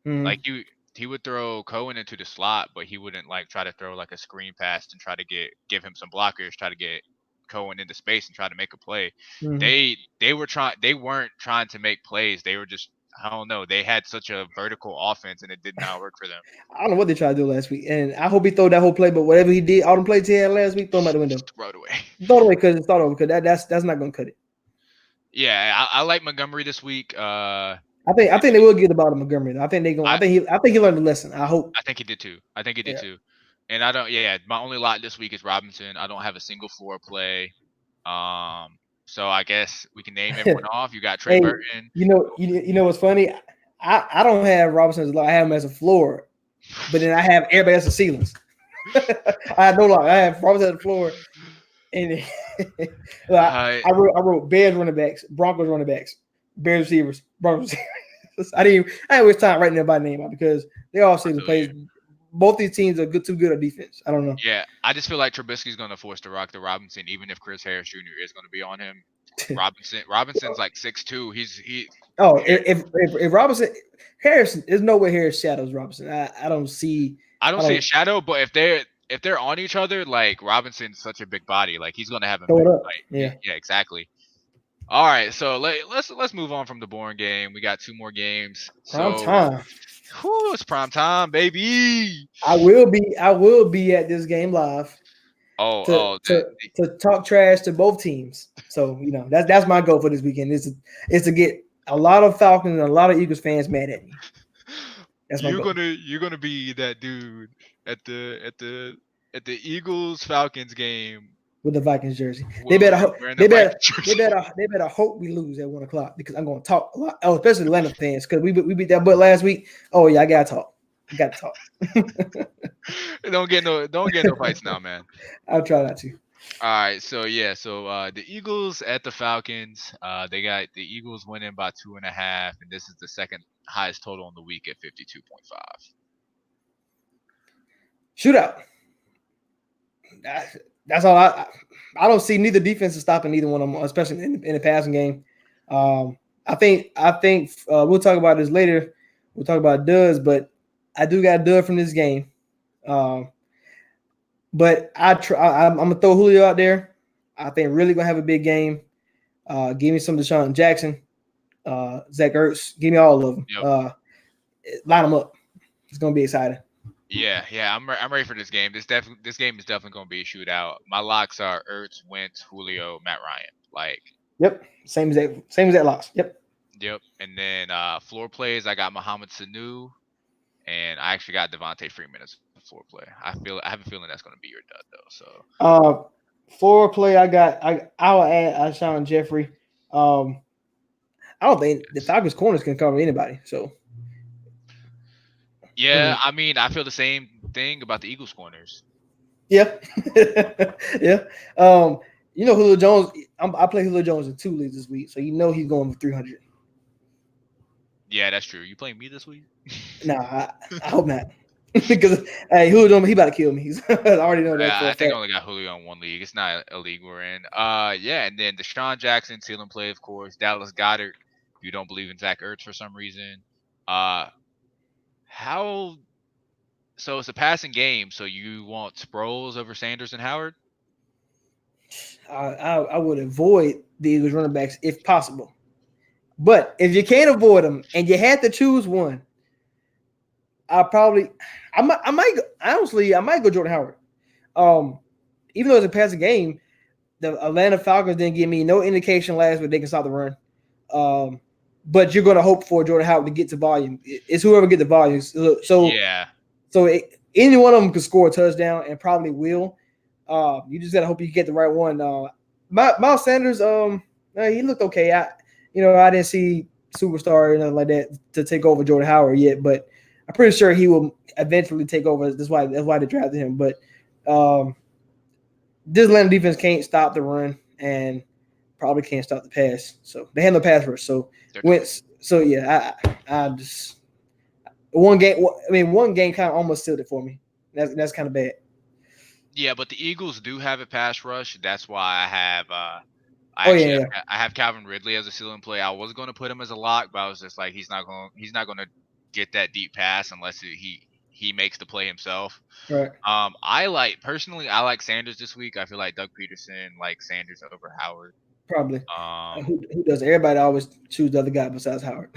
Speaker 2: Like
Speaker 1: Mm-hmm.
Speaker 2: he would throw Cohen into the slot, but he wouldn't like try to throw like a screen pass and try to give him some blockers, try to get Cohen into space and try to make a play.
Speaker 1: Mm-hmm.
Speaker 2: They weren't trying to make plays. They were just, I don't know. They had such a vertical offense and it did not work for them.
Speaker 1: I don't know what they tried to do last week, and I hope he throw that whole play. But whatever he did, all the plays he had last week, throw them out the window.
Speaker 2: Just throw it away.
Speaker 1: Throw it away because that's not going to cut it.
Speaker 2: Yeah, I like Montgomery this week.
Speaker 1: I think they will get the ball to Montgomery. I think he learned the lesson. I hope.
Speaker 2: I think he did too.
Speaker 1: Yeah.
Speaker 2: And I don't. Yeah, my only lot this week is Robinson. I don't have a single floor play. So I guess we can name everyone off. You got Trey
Speaker 1: Hey,
Speaker 2: Burton.
Speaker 1: you know what's funny? I don't have Robinson as a lock. I have him as a floor, but then I have everybody else as ceilings. I have no lock. I have Robinson as a floor, and I wrote Bears running backs, Broncos running backs, Bears receivers, Broncos receivers. I didn't waste time writing everybody's name out because they all see the plays. Both these teams are too good at defense. I don't know.
Speaker 2: Yeah, I just feel like Trubisky's going to force the rock to Robinson, even if Chris Harris Jr. is going to be on him. Robinson's like 6'2".
Speaker 1: If Robinson Harris, there's no way Harris shadows Robinson. I don't see.
Speaker 2: I don't see a shadow, but if they're on each other, like Robinson's such a big body, like he's going to have a
Speaker 1: throw
Speaker 2: big
Speaker 1: it up.
Speaker 2: fight.
Speaker 1: Yeah,
Speaker 2: Exactly. All right, so let's move on from the boring game. We got 2 more games.
Speaker 1: Prime time.
Speaker 2: It's prime time, baby.
Speaker 1: I will be at this game live. To talk trash to both teams. So that's my goal for this weekend is to get a lot of Falcons and a lot of Eagles fans mad at me. That's my goal.
Speaker 2: You're gonna be that dude at the Eagles Falcons game
Speaker 1: With the Vikings jersey, they better hope we lose at 1:00 because I'm going to talk a lot. Oh, especially Atlanta fans because we beat that butt last week. Oh yeah, I gotta talk.
Speaker 2: Don't get no fights now, man.
Speaker 1: I'll try not to.
Speaker 2: All right, so the Eagles at the Falcons. They got the Eagles winning by 2.5, and this is the second highest total on the week at 52.5.
Speaker 1: Shootout. That's all. I don't see neither defense is stopping either one of them, especially in the passing game. I think we'll talk about this later. We'll talk about duds, but I do got a dud from this game. But I'm gonna throw Julio out there. I think really gonna have a big game. Give me some Deshaun Jackson, Zach Ertz. Give me all of them.
Speaker 2: Yep.
Speaker 1: Line them up. It's gonna be exciting.
Speaker 2: Yeah, I'm ready for this game. This game is definitely gonna be a shootout. My locks are Ertz, Wentz, Julio, Matt Ryan. Like,
Speaker 1: yep, same as that locks. Yep.
Speaker 2: Yep. And then floor plays, I got Mohamed Sanu, and I actually got Devontae Freeman as a floor play. I have a feeling that's going to be your dud though. So
Speaker 1: Uh, Forward play, I'll add Alshon Jeffrey. Um, I don't think the Falcons corners can cover anybody. So I
Speaker 2: yeah,
Speaker 1: mean,
Speaker 2: I mean, I feel the same thing about the Eagles corners.
Speaker 1: yeah, yeah. Julio Jones. I play Julio Jones in 2 leagues this week, so he's going for 300.
Speaker 2: Yeah, that's true. You playing me this week?
Speaker 1: Nah, I hope not. Because hey, Julio Jones, he about to kill me. I already know that for
Speaker 2: Yeah,
Speaker 1: a
Speaker 2: I think I
Speaker 1: fact.
Speaker 2: only got Julio in one league. It's not a league we're in. Yeah, and then Deshaun Jackson, ceiling play, of course. Dallas Goddard. If you don't believe in Zach Ertz for some reason, uh, how? So it's a passing game. So you want Sproles over Sanders and Howard?
Speaker 1: I would avoid the Eagles running backs if possible. But if you can't avoid them and you had to choose one, I probably, I might honestly, I might go Jordan Howard. Um, Even though it's a passing game, the Atlanta Falcons didn't give me no indication last week they can stop the run. Um, but you're going to hope for Jordan Howard to get to volume. It's whoever get the volume.
Speaker 2: Yeah,
Speaker 1: Any one of them could score a touchdown and probably will. You just got to hope you get the right one. Miles Sanders, he looked okay. I didn't see superstar or nothing like that to take over Jordan Howard yet, but I'm pretty sure he will eventually take over. That's why they drafted him. But um, this Atlanta defense can't stop the run and probably can't stop the pass. So they have no pass rush. So
Speaker 2: they're tough.
Speaker 1: Wentz. So yeah, I just one game. I mean, one game kind of almost sealed it for me. That's kind of bad.
Speaker 2: Yeah, but the Eagles do have a pass rush. That's why I
Speaker 1: Oh
Speaker 2: actually
Speaker 1: yeah,
Speaker 2: I have Calvin Ridley as a ceiling play. I was going to put him as a lock, but I was just like he's not going to get that deep pass unless he makes the play himself.
Speaker 1: yeah. Right.
Speaker 2: I like Sanders this week. I feel like Doug Peterson likes Sanders over Howard.
Speaker 1: Probably.
Speaker 2: Um,
Speaker 1: Who does? Everybody always choose the other guy besides Howard.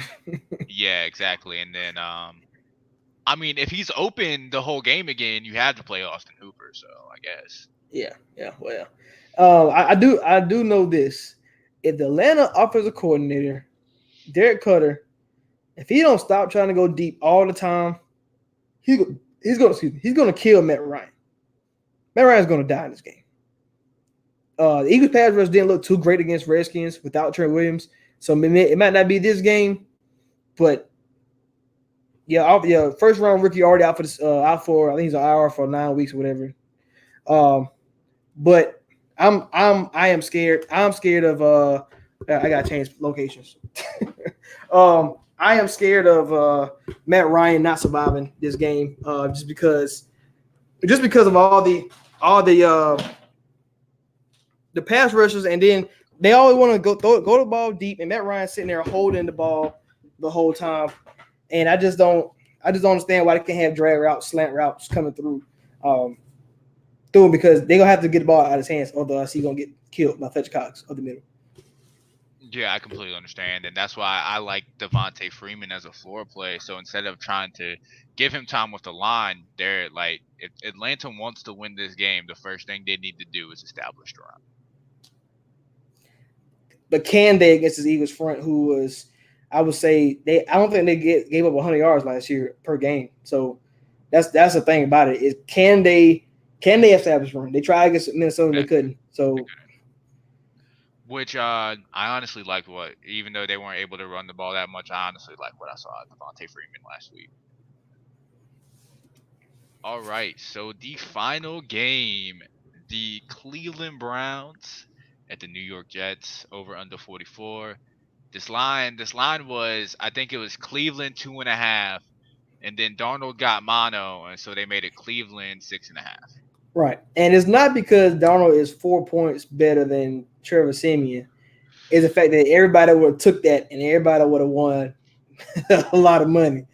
Speaker 2: yeah, exactly. And then I mean, if he's open the whole game again, you have to play Austin Hooper. So I guess.
Speaker 1: Yeah, yeah. Well, I do know this. If the Atlanta offensive coordinator, Derek Cutter, if he don't stop trying to go deep all the time, he's gonna kill Matt Ryan. Matt Ryan's gonna die in this game. The Eagles pass rush didn't look too great against Redskins without Trent Williams, so it might not be this game, but yeah, first round rookie already out for this, out for I think he's an IR for 9 weeks or whatever. But I am scared. I'm scared of I gotta change locations. I am scared of Matt Ryan not surviving this game just because of all the pass rushes, and then they always want to go the ball deep, and Matt Ryan sitting there holding the ball the whole time, and I just don't understand why they can't have drag routes, slant routes coming through him because they're gonna have to get the ball out of his hands, otherwise he's gonna get killed by Fletcher Cox of the middle.
Speaker 2: Yeah, I completely understand, and that's why I like Devontae Freeman as a floor play. So instead of trying to give him time with the line, they're like, if Atlanta wants to win this game, the first thing they need to do is establish the run.
Speaker 1: But can they against this Eagles front, who was, I would say I don't think they gave up 100 yards last year per game. So that's the thing about it is can they establish run? They tried against Minnesota and they couldn't. So
Speaker 2: Which I honestly liked even though they weren't able to run the ball that much, I honestly like what I saw at Devontae Freeman last week. All right, so the final game, the Cleveland Browns at the New York Jets over under 44. This line was, I think it was Cleveland 2.5, and then Darnold got mono, and so they made it Cleveland 6.5.
Speaker 1: right, and it's not because Darnold is 4 points better than Trevor Siemian. It's the fact that everybody would have took that and everybody would have won a lot of money.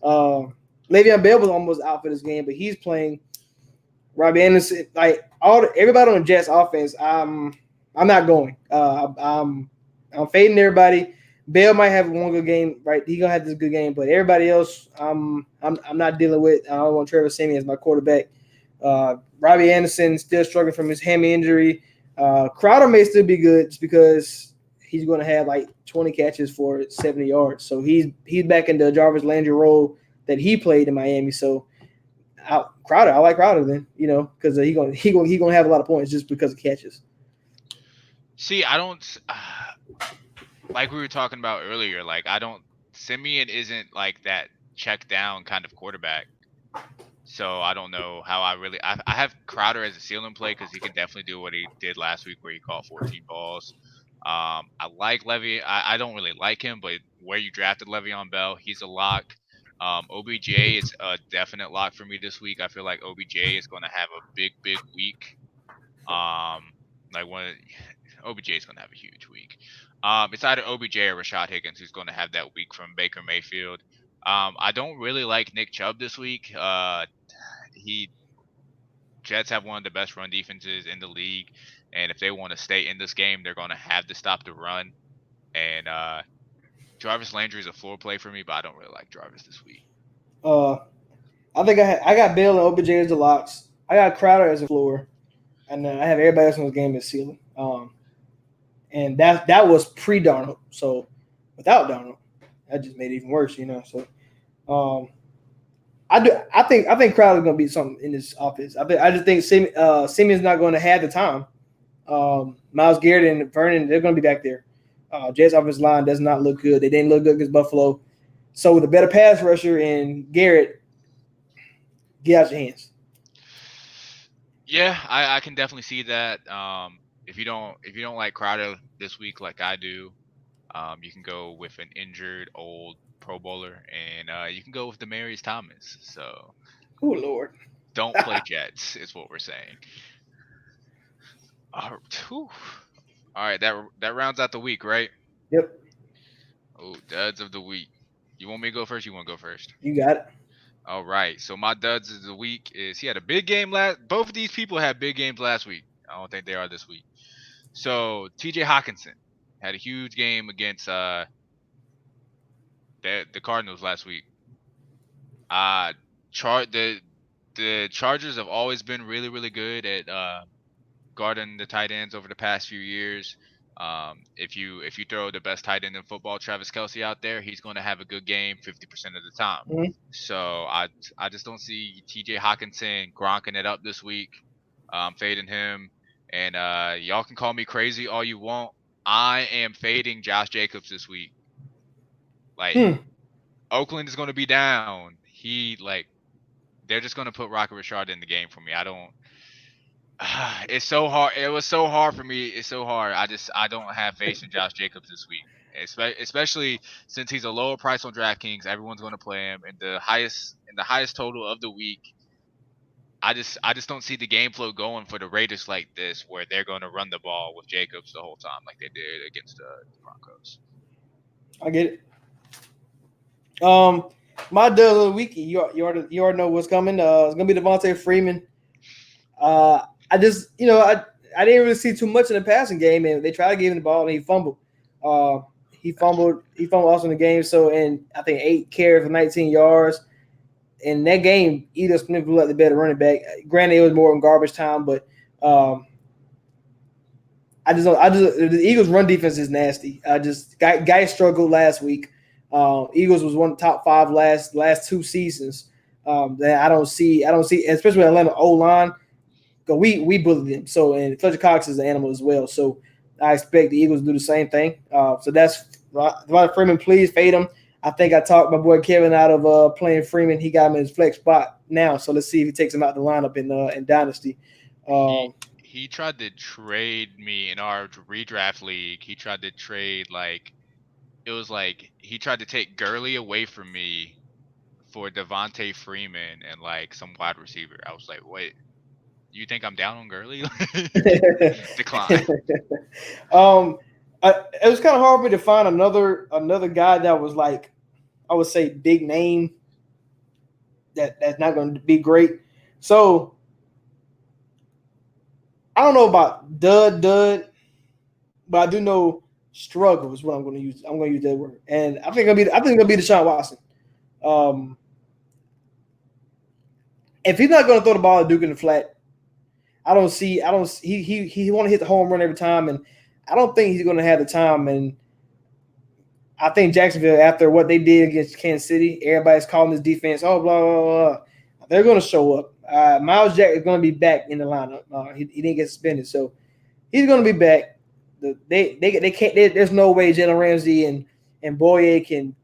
Speaker 1: Le'Veon Bell was almost out for this game, but he's playing. Robbie Anderson, like everybody on the Jets offense, I'm not going. I'm fading everybody. Bell might have one good game, right? He gonna have this good game, but everybody else, I'm not dealing with. I don't want Trevor Siemian as my quarterback. Robbie Anderson still struggling from his hammy injury. Crowder may still be good just because he's going to have like 20 catches for 70 yards. So he's back in the Jarvis Landry role that he played in Miami. So Crowder, I like Crowder then, because he gonna have a lot of points just because of catches.
Speaker 2: See, I don't like we were talking about earlier. Like I don't. Simeon isn't like that check down kind of quarterback. So I don't know how I have Crowder as a ceiling play because he can definitely do what he did last week where he caught 14 balls. I like Levy. I don't really like him, but where you drafted Le'Veon Bell, he's a lock. OBJ is a definite lock for me this week. I feel like OBJ is going to have a big week. Like one OBJ is going to have a huge week. It's either OBJ or Rashad Higgins who's going to have that week from Baker Mayfield. I don't really like Nick Chubb this week. He Jets have one of the best run defenses in the league, and if they want to stay in this game, they're going to have to stop the run. And Jarvis Landry is a floor play for me, but I don't really like Jarvis this week.
Speaker 1: I think I got Bell and OBJ as the locks. I got Crowder as a floor, and I have everybody else in the game as ceiling. And that was pre-Darnold. So without Darnold, that just made it even worse, So I think Crowder's going to be something in this offense. I just think Simeon's not going to have the time. Myles Garrett and Vernon, they're going to be back there. Jets offensive line does not look good. They didn't look good against Buffalo. So with a better pass rusher and Garrett, get out your hands.
Speaker 2: Yeah, I can definitely see that. If you don't like Crowder this week like I do, you can go with an injured old Pro Bowler, and you can go with Demaryius Thomas. So,
Speaker 1: oh Lord,
Speaker 2: don't play Jets is what we're saying. All right, that rounds out the week, right?
Speaker 1: Yep.
Speaker 2: Oh, duds of the week. You want me to go first? You want to go first?
Speaker 1: You got it.
Speaker 2: All right. So my duds of the week is he had a big game both of these people had big games last week. I don't think they are this week. So TJ Hawkinson had a huge game against the Cardinals last week. The Chargers have always been really, really good at guarding the tight ends over the past few years. If you throw the best tight end in football, Travis Kelce, out there, he's going to have a good game 50% of the time.
Speaker 1: Mm-hmm.
Speaker 2: So I just don't see T.J. Hawkinson gronking it up this week. I'm fading him, and y'all can call me crazy all you want. I am fading Josh Jacobs this week. Like Oakland is going to be down. They're just going to put Rocket Richard in the game for me. I don't. It's so hard. It was so hard for me. It's so hard. I don't have faith in Josh Jacobs this week, especially since he's a lower price on DraftKings. Everyone's going to play him in the highest total of the week. I just don't see the game flow going for the Raiders like this, where they're going to run the ball with Jacobs the whole time like they did against the Broncos.
Speaker 1: I get it. My dud of the week, you already know what's coming. It's gonna be Devontae Freeman. I just, I didn't really see too much in the passing game, and they tried to give him the ball, and he fumbled. He fumbled also in the game. So, and I think 8 carries for 19 yards. In that game, Ito Smith blew out the better running back. Granted, it was more in garbage time, but the Eagles' run defense is nasty. Guys struggled last week. Eagles was one of the top 5 last 2 seasons. That I don't see, especially with Atlanta O-line. We bullied them. So, and Fletcher Cox is an animal as well. So I expect the Eagles to do the same thing. So that's Devontae Freeman. Please fade him. I think I talked my boy Kevin out of playing Freeman. He got him in his flex spot now. So let's see if he takes him out the lineup in Dynasty.
Speaker 2: He tried to trade me in our redraft league. He tried to trade he tried to take Gurley away from me for Devontae Freeman and some wide receiver. I was like, wait. You think I'm down on Gurley? Decline.
Speaker 1: It was kind of hard for me to find another guy that was I would say big name that's not going to be great. So I don't know about dud, but I do know struggle is what I'm going to use. I'm going to use that word, and I think it's going to be Deshaun Watson. If he's not going to throw the ball at Duke in the flat, he want to hit the home run every time, and I don't think he's going to have the time. And I think Jacksonville, after what they did against Kansas City, everybody's calling this defense, oh, blah, blah, blah. They're going to show up. Miles Jack is going to be back in the lineup. He didn't get suspended, so he's going to be back. They can't. There's no way Jalen Ramsey and Boye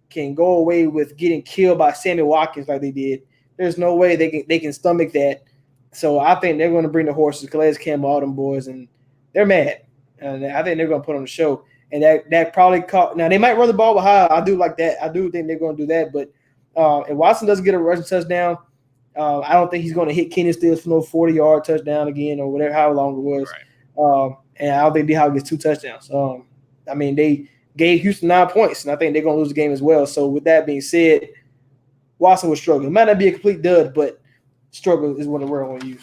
Speaker 1: can go away with getting killed by Sammy Watkins like they did. There's no way they can stomach that. So I think they're going to bring the horses, Calais Campbell, all them boys, and they're mad. And I think they're going to put on the show. And that probably caught. Now they might run the ball high. I do like that. I do think they're going to do that. But if Watson doesn't get a rushing touchdown, I don't think he's going to hit Kenny Stills for no 40-yard touchdown again or whatever, how long it was. Right. And I don't think D-Hop gets 2 touchdowns. I mean, they gave Houston 9 points, and I think they're going to lose the game as well. So with that being said, Watson was struggling. It might not be a complete dud, but struggle is what the word I want to use.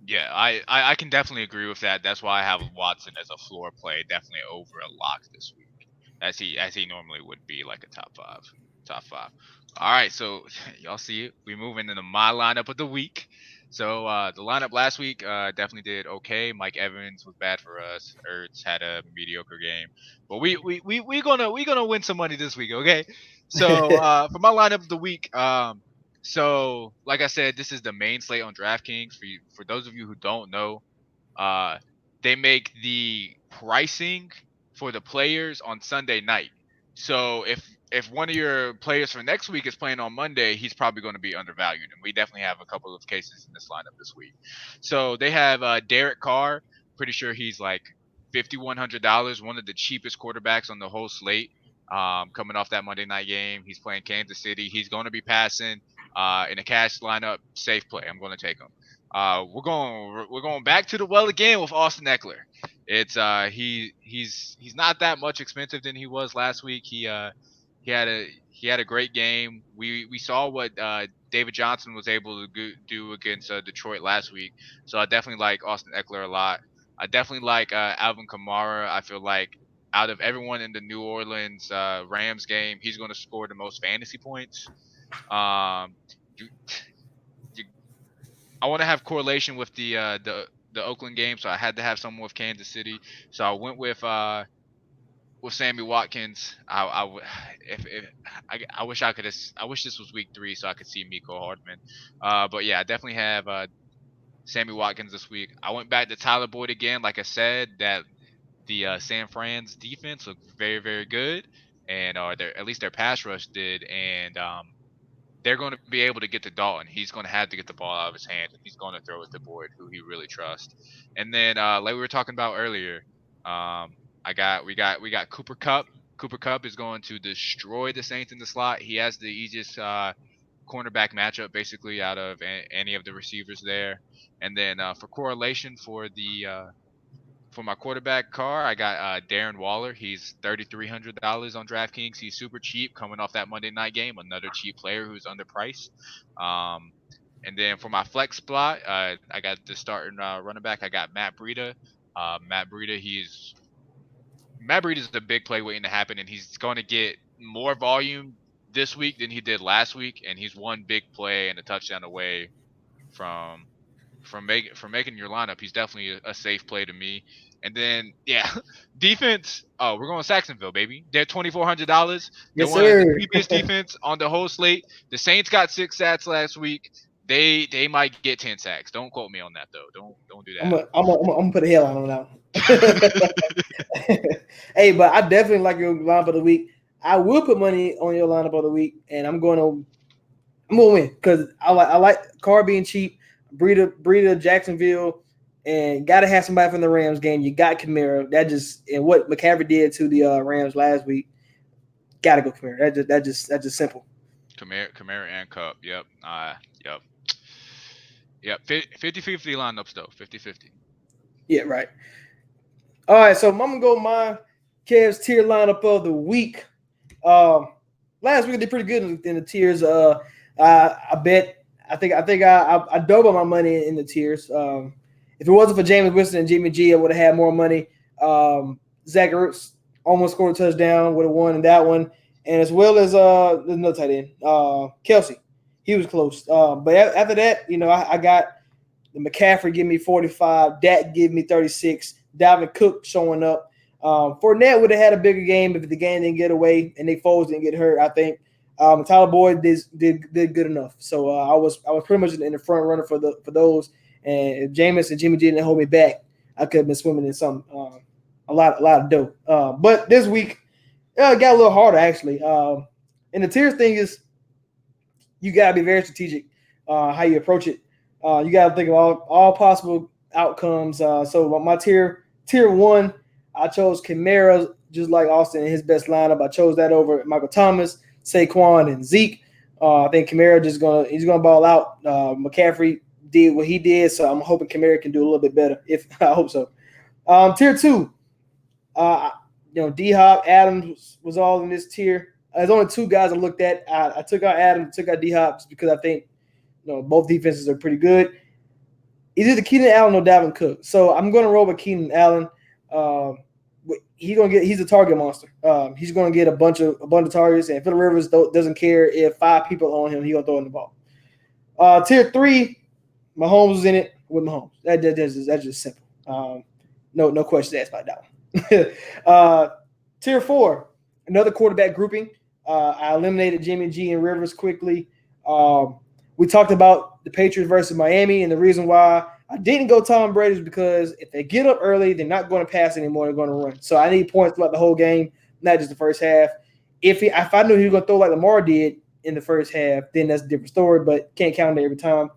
Speaker 2: Yeah, I can definitely agree with that. That's why I have Watson as a floor play, definitely over a lock this week, as he normally would be like a top five. All right, so y'all see it. We move into my lineup of the week. So the lineup last week definitely did okay. Mike Evans was bad for us. Ertz had a mediocre game, but we gonna win some money this week, okay? So for my lineup of the week, so like I said, this is the main slate on DraftKings. For those of you who don't know, they make the pricing for the players on Sunday night. So if one of your players for next week is playing on Monday, he's probably going to be undervalued, and we definitely have a couple of cases in this lineup this week. So they have Derek Carr. Pretty sure he's like $5,100, one of the cheapest quarterbacks on the whole slate. Coming off that Monday night game, he's playing Kansas City. He's going to be passing in a cash lineup, safe play. I'm going to take him. We're going back to the well again with Austin Eckler. It's he's not that much expensive than he was last week. He had a great game. We saw what David Johnson was able to do against Detroit last week. So I definitely like Austin Eckler a lot. I definitely like Alvin Kamara. I feel like out of everyone in the New Orleans Rams game, he's going to score the most fantasy points. I want to have correlation with the Oakland game, so I had to have someone with Kansas City. So I went with Sammy Watkins. I wish I could. I wish this was week 3 so I could see Miko Hardman. But yeah, I definitely have Sammy Watkins this week. I went back to Tyler Boyd again. Like I said, that the San Fran's defense looked very, very good, and at least their pass rush did, and they're going to be able to get to Dalton. He's going to have to get the ball out of his hands, and he's going to throw it to Boyd, who he really trusts. And then, like we were talking about earlier, we got Cooper Kupp. Cooper Kupp is going to destroy the Saints in the slot. He has the easiest cornerback matchup basically out of any of the receivers there. And then for correlation for my quarterback car, I got Darren Waller. He's $3,300 on DraftKings. He's super cheap coming off that Monday night game. Another cheap player who's underpriced. And then for my flex spot, I got the starting running back. I got Matt Breida. Matt Breida is the big play waiting to happen, and he's going to get more volume this week than he did last week. And he's one big play and a touchdown away from making your lineup. He's definitely a safe play to me. And then defense. Oh, we're going Saxonville, baby. They're $2,400. They're one of the cheapest defense on the whole slate. The Saints got 6 sacks last week. They might get 10 sacks. Don't quote me on that though. Don't do that.
Speaker 1: I'm gonna put a hell on them now. Hey, but I definitely like your lineup of the week. I will put money on your lineup of the week, and I'm gonna win because I like Carr being cheap. Breida, Jacksonville, and got to have somebody from the Rams game. You got Kamara. And what McCaffrey did to the Rams last week. Got to go Kamara. That's just simple.
Speaker 2: Kamara and Kupp. Yep. Yep. 50-50 lineups though. 50-50.
Speaker 1: Yeah. Right. All right. So I'm gonna go my Cavs tier lineup of the week. Last week I did pretty good in the tiers. I bet. I think I doubled my money in the tiers. If it wasn't for Jameis Winston and Jimmy G, I would have had more money. Zach Ertz almost scored a touchdown, would have won in that one, and as well as there's another tight end, Kelsey. He was close. But after that, I got the McCaffrey give me 45, Dak give me 36, Dalvin Cook showing up. Fournette would have had a bigger game if the game didn't get away and Nick Foles didn't get hurt. I think Tyler Boyd did good enough. So I was pretty much in the front runner for those. And if Jameis and Jimmy G didn't hold me back, I could have been swimming in some a lot of dough. But this week it got a little harder actually. And the tier thing is you gotta be very strategic how you approach it. You gotta think of all possible outcomes. So my tier one, I chose Kamara just like Austin in his best lineup. I chose that over Michael Thomas, Saquon, and Zeke. I think Kamara he's gonna ball out. McCaffrey did what he did, so I'm hoping Kamara can do a little bit better. If I hope so. Tier two, D Hop, Adams was all in this tier. There's only two guys I looked at. I took out Adams, took out D Hop just because I think both defenses are pretty good. It's either Keenan Allen or Dalvin Cook. So I'm going to roll with Keenan Allen. He's a target monster. He's going to get a bunch of targets, and Phillip Rivers doesn't care if 5 people on him. He's going to throw in the ball. Tier 3, Mahomes was in it with Mahomes. That's just simple. No questions asked about that one. Tier 4, another quarterback grouping. I eliminated Jimmy G and Rivers quickly. We talked about the Patriots versus Miami, and the reason why I didn't go Tom Brady is because if they get up early, they're not going to pass anymore. They're going to run. So I need points throughout the whole game, not just the first half. If I knew he was going to throw like Lamar did in the first half, then that's a different story, but can't count it every time,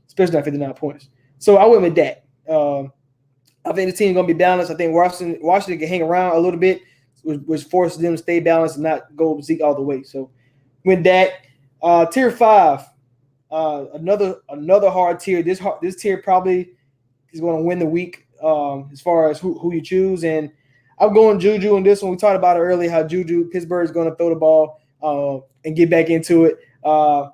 Speaker 1: especially not 59 points. So I went with that. I think the team's going to be balanced. I think Washington can hang around a little bit, which forces them to stay balanced and not go Zeke all the way. So with that, tier 5, another hard tier. This tier probably is going to win the week as far as who you choose. And I'm going Juju in this one. We talked about it earlier how Pittsburgh is going to throw the ball and get back into it. I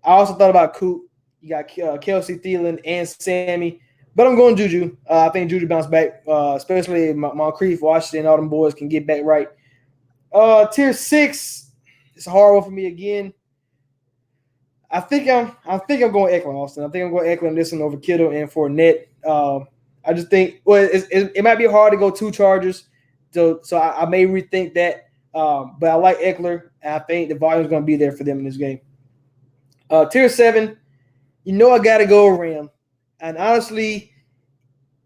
Speaker 1: also thought about Coop. You got Kelsey, Thielen, and Sammy. But I'm going Juju. I think Juju bounced back, especially if Moncrief, Washington, all them boys can get back right. Tier 6, it's a hard one for me again. I think I'm going Eckler, Austin. I think I'm going Eckler in this one over Kittle and Fournette. I just think it might be hard to go 2 Chargers, so I may rethink that. But I like Eckler, and I think the volume is going to be there for them in this game. Tier 7, I got to go Ram. And honestly,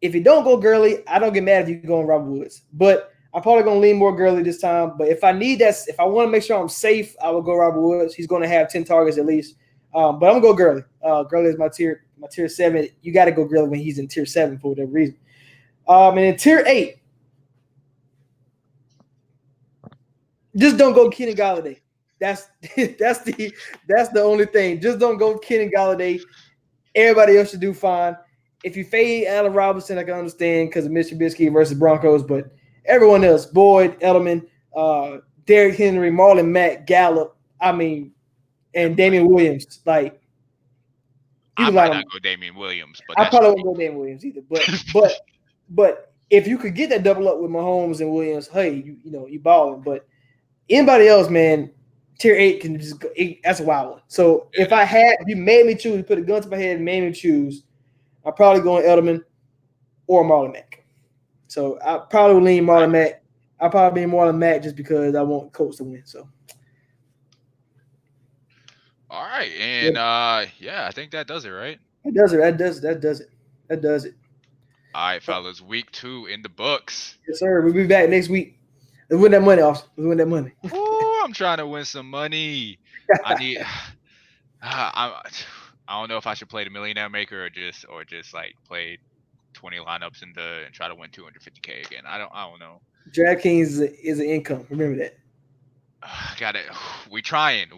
Speaker 1: if you don't go Gurley, I don't get mad if you go on Robert Woods. But I'm probably going to lean more Gurley this time. But if I want to make sure I'm safe, I will go Robert Woods. He's going to have 10 targets at least. But I'm going to go Gurley. Gurley is my tier 7. You got to go Gurley when he's in tier 7 for whatever reason. And in tier 8, just don't go Kenny Golladay. That's the only thing. Just don't go Kenny Golladay. Everybody else should do fine. If you fade Allen Robinson, I can understand because of Mr. Trubisky versus Broncos, but everyone else, Boyd, Edelman, Derrick Henry, Marlon Mack, Gallup, and Damian Williams. Like,
Speaker 2: I might not go Damian Williams, but
Speaker 1: I probably won't go Damian Williams either. But if you could get that double up with Mahomes and Williams, hey, you balling. But anybody else, man, tier 8 can just go, that's a wild one. So if you made me choose, put a gun to my head and made me choose, I'm probably going Edelman or Marlon Mack. So I probably lean Marlon Mack. I'll probably be Marlon Mack just because I want Colts to win. So.
Speaker 2: All right, and I think that does it, right?
Speaker 1: That does it.
Speaker 2: All right, fellas, week 2 in the books.
Speaker 1: Yes, sir. We'll be back next week. Let's win that money, Austin. Let's win that money.
Speaker 2: Ooh, I'm trying to win some money. I need. I don't know if I should play the Millionaire Maker or just like play 20 lineups and try to win 250K again. I don't know.
Speaker 1: DraftKings is an income. Remember that.
Speaker 2: Got it. We trying.